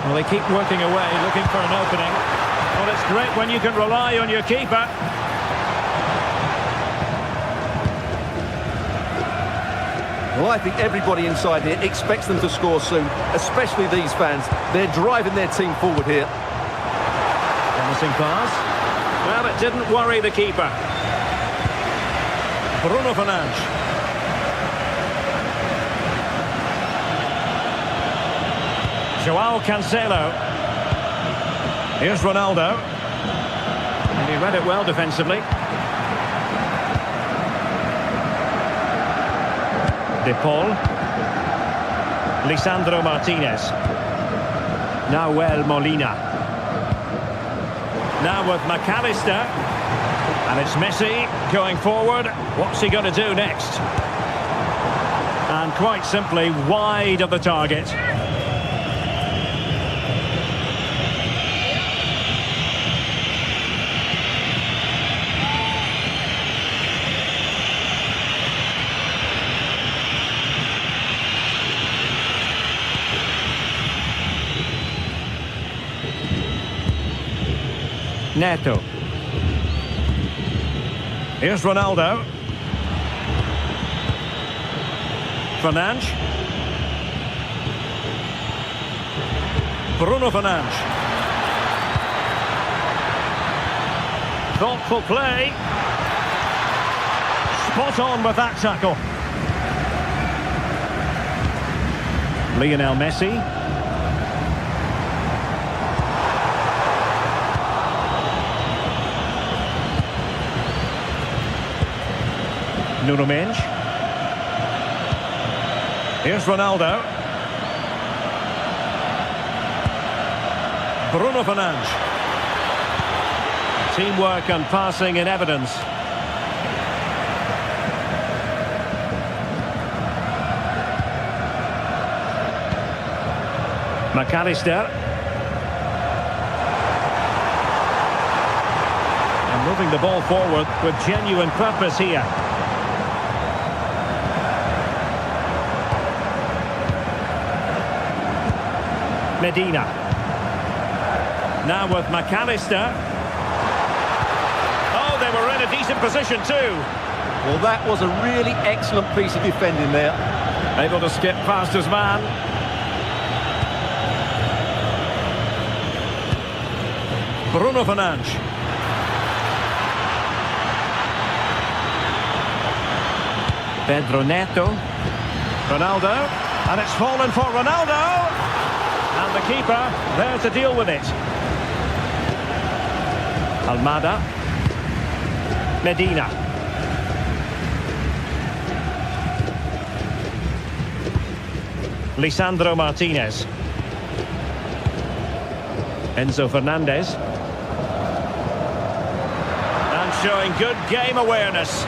Well, they keep working away, looking for an opening. Well, it's great when you can rely on your keeper. Well, I think everybody inside here expects them to score soon, especially these fans. They're driving their team forward here. Promising pass. Well, it didn't worry the keeper. Bruno Fernandes. Joao Cancelo. Here's Ronaldo. And he read it well defensively. De Paul. Lisandro Martinez. Nahuel Molina. Now with McAllister. And it's Messi going forward. What's he going to do next? And quite simply wide of the target. Neto. Here's Ronaldo. Fernandes. Bruno Fernandes. Thoughtful play. Spot on with that tackle. Lionel Messi. Nuno Mendes. Here's Ronaldo. Bruno Fernandes. Teamwork and passing in evidence. McAllister. And moving the ball forward with genuine purpose here. Medina. Now with McAllister. Oh, they were in a decent position too. Well, that was a really excellent piece of defending there. Able to skip past his man. Bruno Fernandes. Pedro Neto. Ronaldo, and it's fallen for Ronaldo, and the keeper there to deal with it. Almada, Medina. Lisandro Martinez. Enzo Fernandez. And showing good game awareness.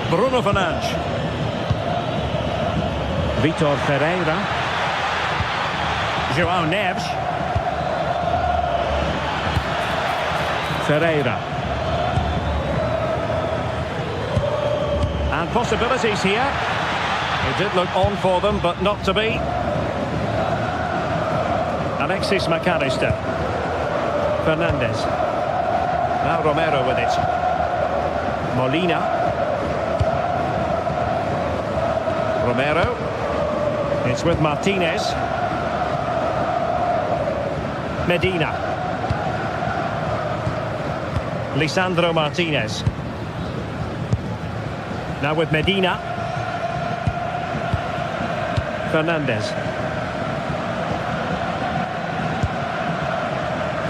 Bruno Fernandes. Vitor Ferreira. João Neves. Ferreira. And possibilities here. It did look on for them, but not to be. Alexis McAllister. Fernandez. Now Romero with it. Molina. Romero. It's with Martinez. Medina. Lisandro Martinez. Now with Medina. Fernandez.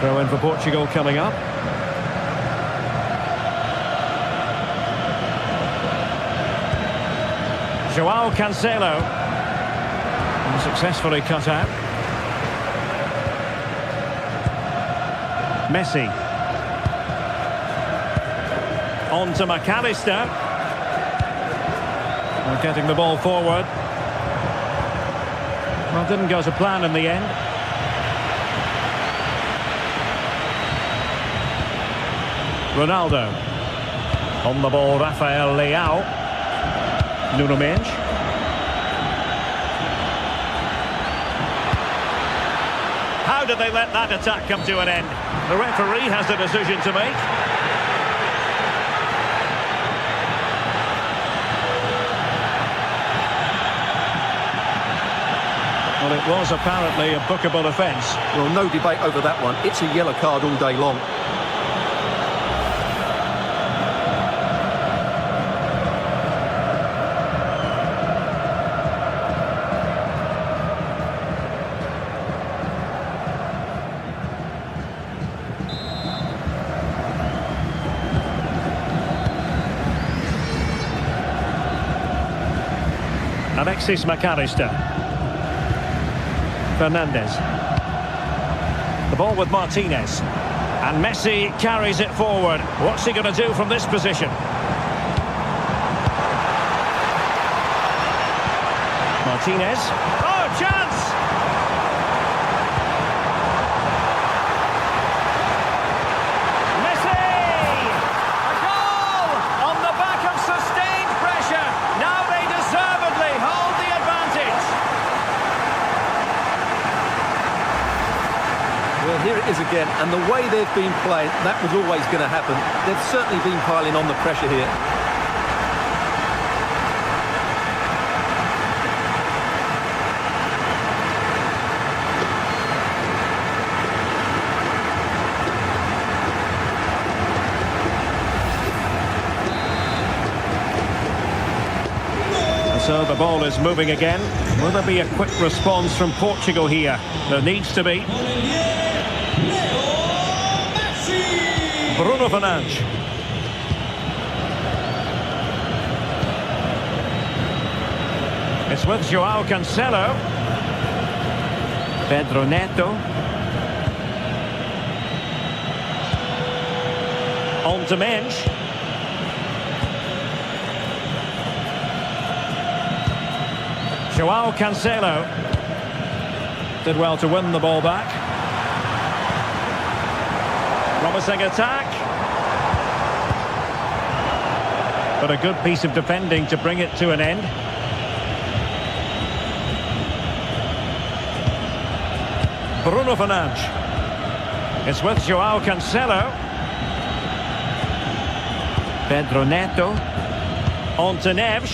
Throw in for Portugal coming up. João Cancelo. Successfully cut out. Messi. On to McAllister. Well, getting the ball forward. Well, didn't go to plan in the end. Ronaldo. On the ball, Rafael Leao. Nuno Mendes. How did they let that attack come to an end? The referee has a decision to make. Well, it was apparently a bookable offence. Well, no debate over that one. It's a yellow card all day long. Alexis McAllister. Fernandez. The ball with Martinez. And Messi carries it forward. What's he going to do from this position? Martinez. Oh, chance! Messi! A goal! On the back of sustained pressure. Now they deservedly hold the advantage. Well, here it is again, and the way they've been playing, that was always going to happen. They've certainly been piling on the pressure here. So the ball is moving again. Will there be a quick response from Portugal here? There needs to be. Bruno Fernandes. It's with João Cancelo. Pedro Neto. On to Mendes. João Cancelo did well to win the ball back. Promising attack. But a good piece of defending to bring it to an end. Bruno Fernandes. It's with João Cancelo. Pedro Neto. On to Neves.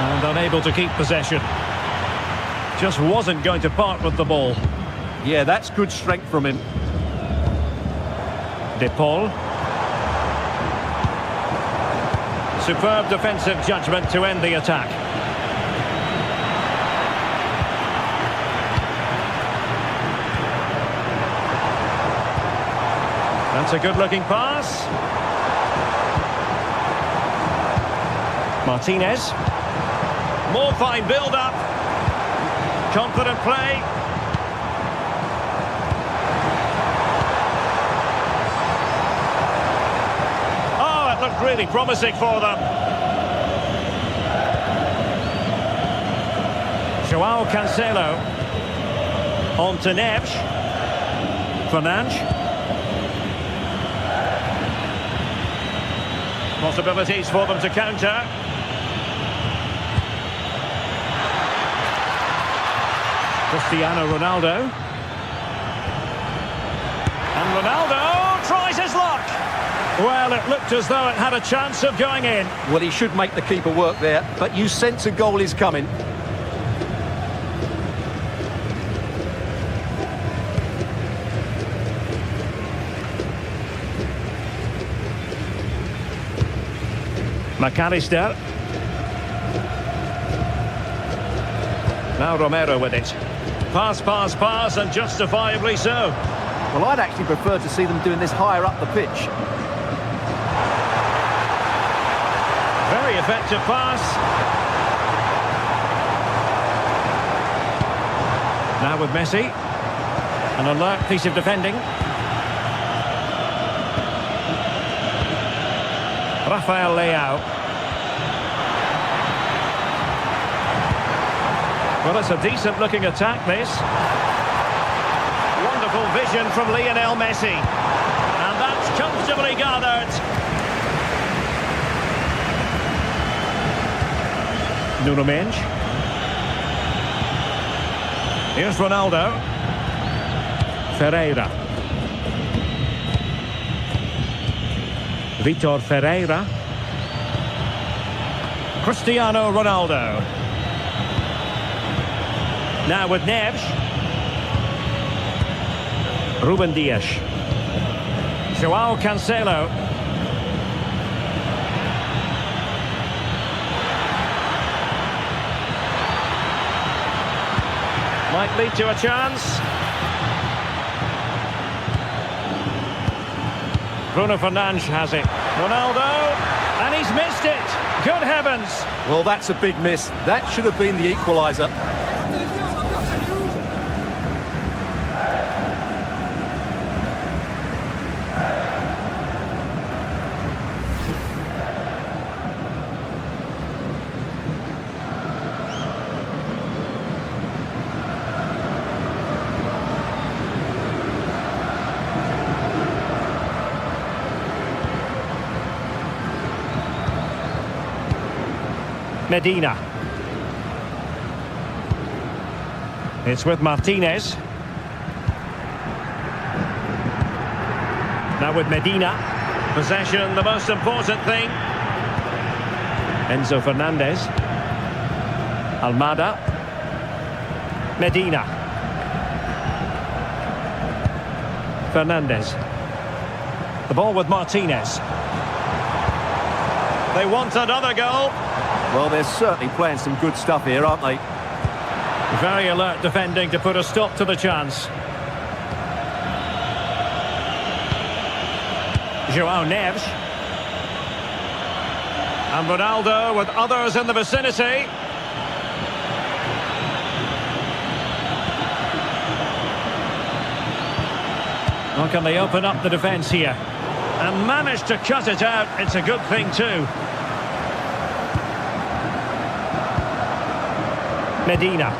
And unable to keep possession. Just wasn't going to part with the ball. Yeah, that's good strength from him. De Paul. Superb defensive judgment to end the attack. That's a good-looking pass. Martinez. More fine build-up. Confident play. Oh, it looked really promising for them. Joao Cancelo. On to Neves. Fernandes. Possibilities for them to counter. Cristiano Ronaldo. And Ronaldo tries his luck. Well, it looked as though it had a chance of going in. Well, he should make the keeper work there, but you sense a goal is coming. McAllister. Now Romero with it. Pass, pass, pass, and justifiably so. Well, I'd actually prefer to see them doing this higher up the pitch. Very effective pass. Now with Messi. An alert piece of defending. Rafael Leao. Well, it's a decent-looking attack, this. Wonderful vision from Lionel Messi. And that's comfortably gathered. Nuno Mendes. Here's Ronaldo. Ferreira. Vitor Ferreira. Cristiano Ronaldo. Now with Neves. Ruben Dias. Joao Cancelo. Might lead to a chance. Bruno Fernandes has it. Ronaldo. And he's missed it. Good heavens. Well, that's a big miss. That should have been the equaliser. Medina. It's with Martinez. Now with Medina. Possession, the most important thing. Enzo Fernandez. Almada. Medina. Fernandez. The ball with Martinez. They want another goal. Well, they're certainly playing some good stuff here, aren't they? Very alert defending to put a stop to the chance. Joao Neves. And Ronaldo with others in the vicinity. How can they open up the defence here? And manage to cut it out. It's a good thing too. Medina.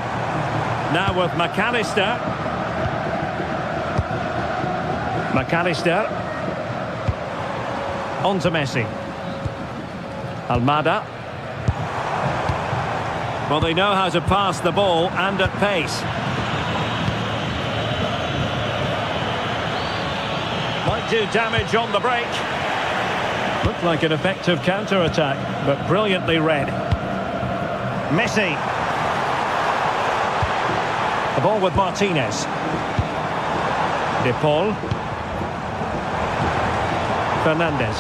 Now with McAllister. McAllister. On to Messi. Almada. Well, they know how to pass the ball and at pace. Might do damage on the break. Looked like an effective counter-attack, but brilliantly read. Messi. The ball with Martinez. De Paul. Fernandez.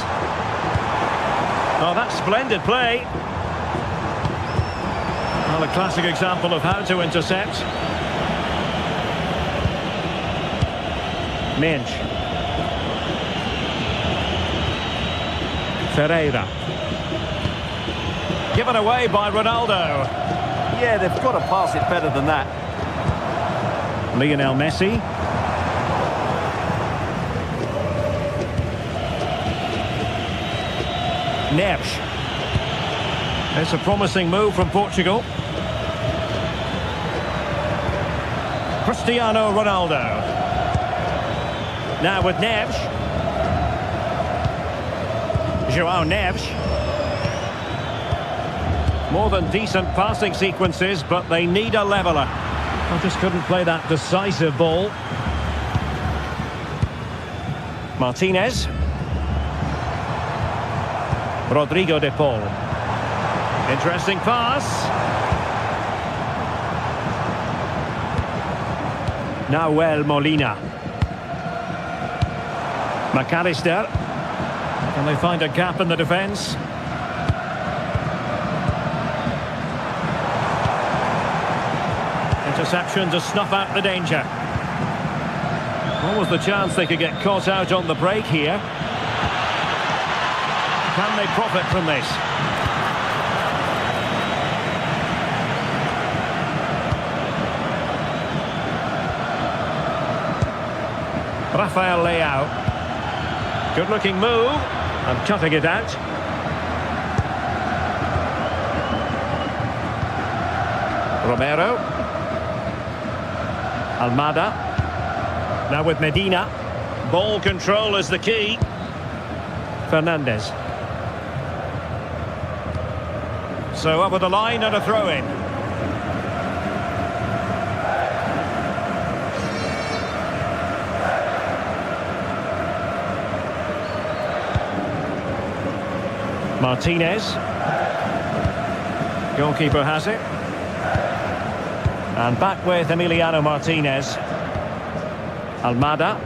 Oh, that's splendid play. Well, a classic example of how to intercept. Mensch. Ferreira. Given away by Ronaldo. Yeah, they've got to pass it better than that. Lionel Messi. Neves. It's a promising move from Portugal. Cristiano Ronaldo. Now with Neves. João Neves. More than decent passing sequences, but they need a leveller. I just couldn't play that decisive ball. Martinez. Rodrigo de Paul. Interesting pass. Nahuel Molina. McAllister. Can they find a gap in the defence? Interception to snuff out the danger. What was the chance they could get caught out on the break here? Can they profit from this? Rafael Leao. Good looking move and cutting it out. Romero. Almada. Now with Medina. Ball control is the key. Fernandes. So over the line and a throw-in. Martinez. Goalkeeper has it. And back with Emiliano Martinez. Almada.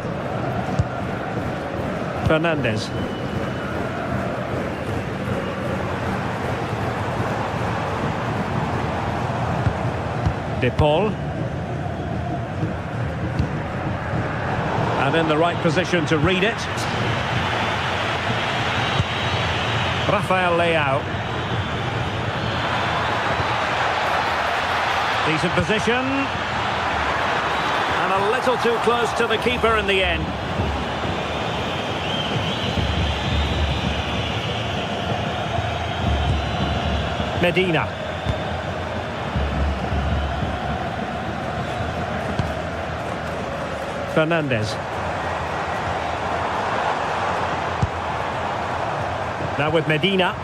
Fernandes. De Paul. And in the right position to read it. Rafael Leao. Decent position. And a little too close to the keeper in the end. Medina. Fernandes. Now with Medina.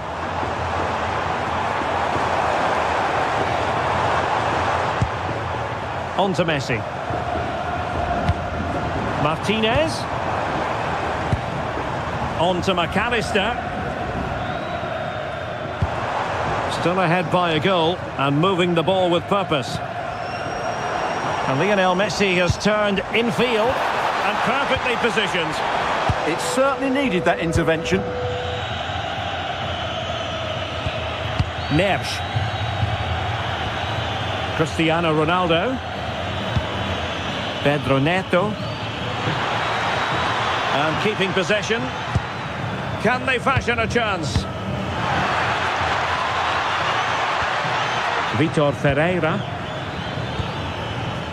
On to Messi. Martinez. On to McAllister. Still ahead by a goal and moving the ball with purpose. And Lionel Messi has turned infield and perfectly positioned. It certainly needed that intervention. Neves. Cristiano Ronaldo. Pedro Neto. And keeping possession. Can they fashion a chance? Vitor Ferreira.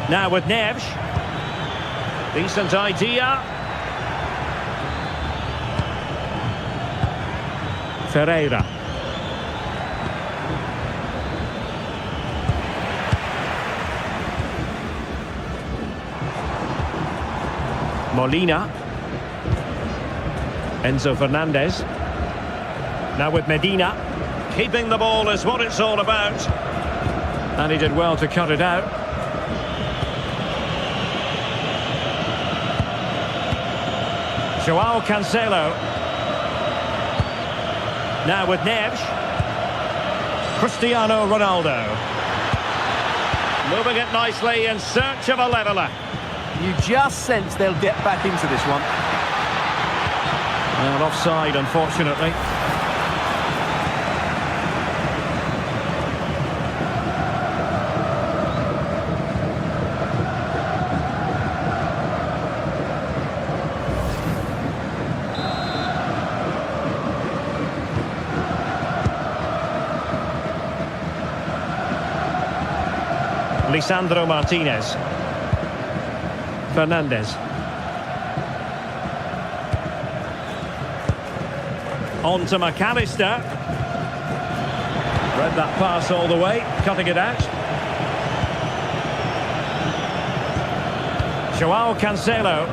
Now with Neves. Decent idea. Ferreira. Molina. Enzo Fernandez. Now with Medina. Keeping the ball is what it's all about. And he did well to cut it out. João Cancelo. Now with Neves. Cristiano Ronaldo. Moving it nicely in search of a leveller. You just sense they'll get back into this one. Well, offside, unfortunately. Lisandro Martinez. Fernandez. On to McAllister. Read that pass all the way, cutting it out. Joao Cancelo.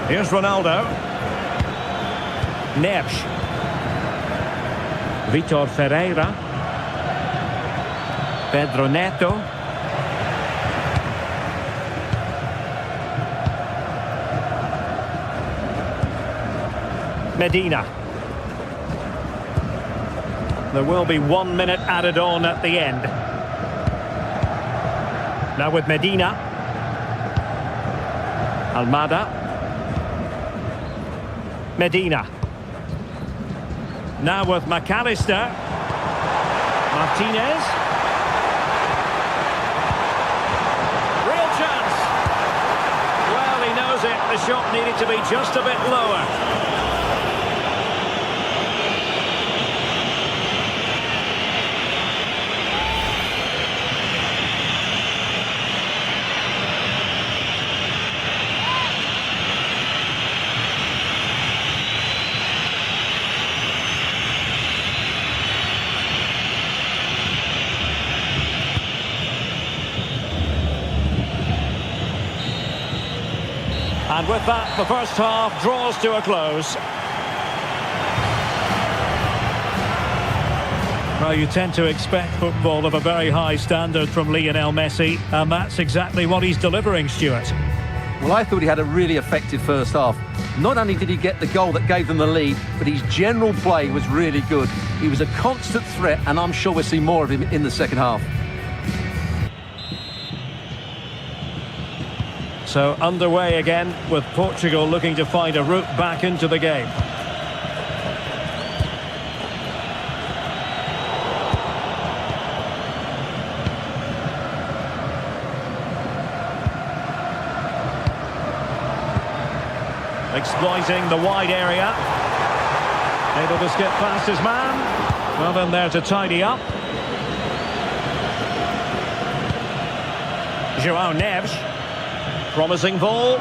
Here's Ronaldo. Neves. Vitor Ferreira. Pedro Neto. Medina. There will be 1 minute added on at the end. Now with Medina. Almada. Medina. Now with McAllister. Martinez. Real chance. Well, he knows it. The shot needed to be just a bit lower. And with that, the first half draws to a close. Well, you tend to expect football of a very high standard from Lionel Messi, and that's exactly what he's delivering, Stuart. Well, I thought he had a really effective first half. Not only did he get the goal that gave them the lead, but his general play was really good. He was a constant threat, and I'm sure we'll see more of him in the second half. So underway again, with Portugal looking to find a route back into the game. Exploiting the wide area. Able to skip past his man. Well, then there to tidy up. Joao Neves. Promising ball.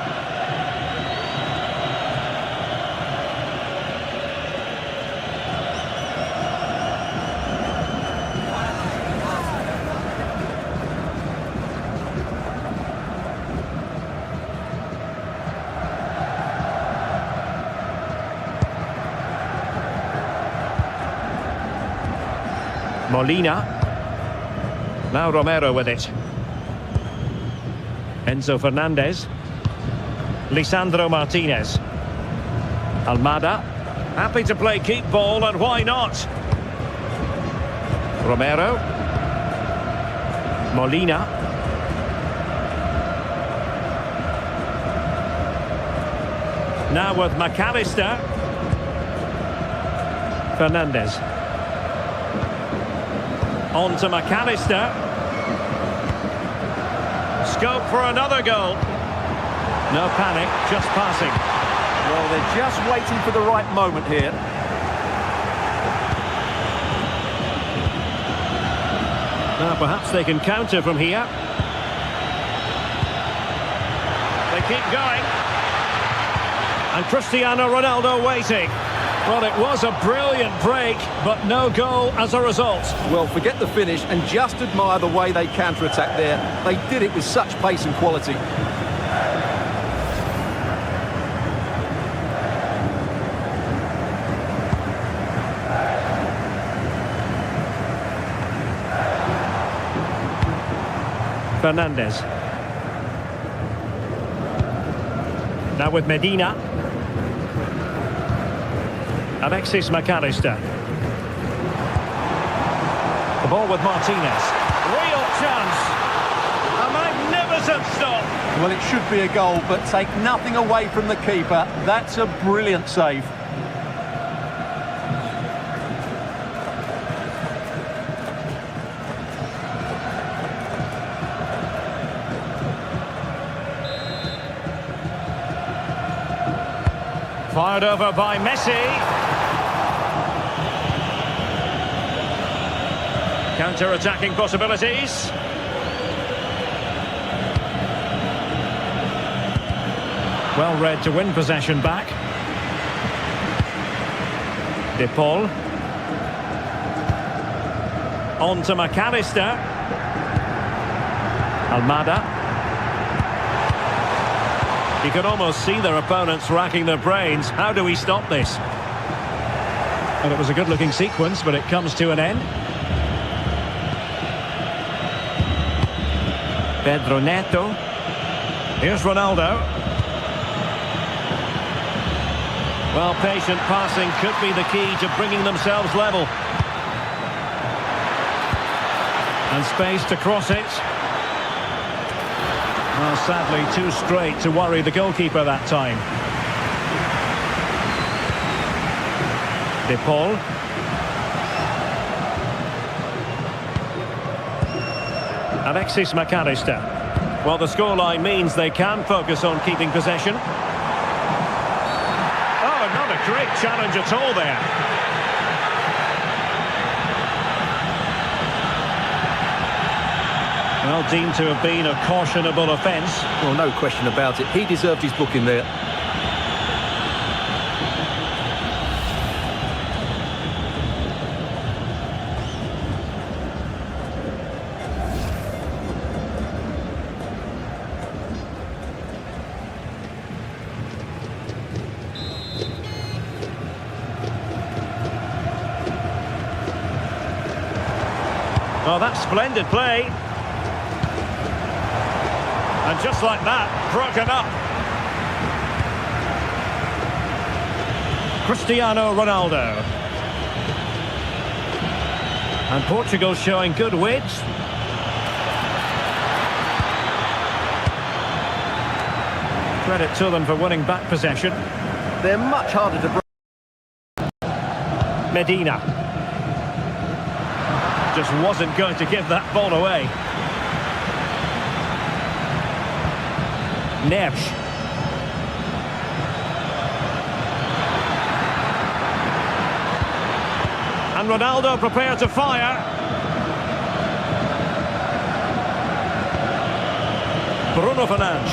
Molina. Now Romero with it. Enzo Fernandez. Lisandro Martinez. Almada. Happy to play keep ball, and why not? Romero. Molina. Now with McAllister. Fernandez. On to McAllister. Scope for another goal. No panic, just passing. Well, they're just waiting for the right moment here. Now perhaps they can counter from here. They keep going. And Cristiano Ronaldo waiting. Well, it was a brilliant break, but no goal as a result. Well, forget the finish and just admire the way they counter-attacked there. They did it with such pace and quality. Fernandez. Now with Medina. Alexis McAllister. The ball with Martinez. Real chance. A magnificent stop. Well, it should be a goal, but take nothing away from the keeper. That's a brilliant save. Fired over by Messi. Counter-attacking possibilities. Well read to win possession back. De Paul. On to McAllister. Almada. You can almost see their opponents racking their brains. How do we stop this? And it was a good-looking sequence, but it comes to an end. Pedro Neto. Here's Ronaldo. Well, patient passing could be the key to bringing themselves level. And space to cross it. Well, sadly, too straight to worry the goalkeeper that time. De Paul. Alexis McAllister. Well, the scoreline means they can focus on keeping possession. Oh, not a great challenge at all there. Well, deemed to have been a cautionable offence. Well, no question about it. He deserved his booking there. Oh, that's splendid play. And just like that, broken up. Cristiano Ronaldo. And Portugal showing good width. Credit to them for winning back possession. They're much harder to break. Medina. Just wasn't going to give that ball away. Neves. And Ronaldo prepared to fire. Bruno Fernandes.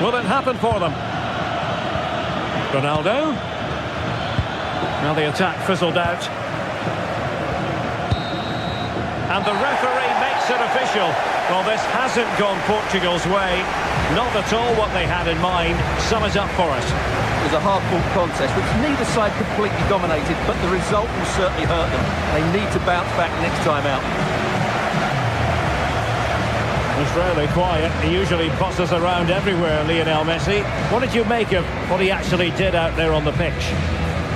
Will it happen for them? Ronaldo. Now the attack fizzled out. And the referee makes it official. Well, this hasn't gone Portugal's way. Not at all what they had in mind. Sum it up for us. It was a hard-fought contest, which neither side completely dominated, but the result will certainly hurt them. They need to bounce back next time out. It's really quiet. He usually bosses around everywhere, Lionel Messi. What did you make of what he actually did out there on the pitch?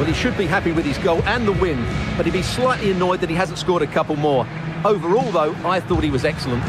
Well, he should be happy with his goal and the win, but he'd be slightly annoyed that he hasn't scored a couple more. Overall, though, I thought he was excellent.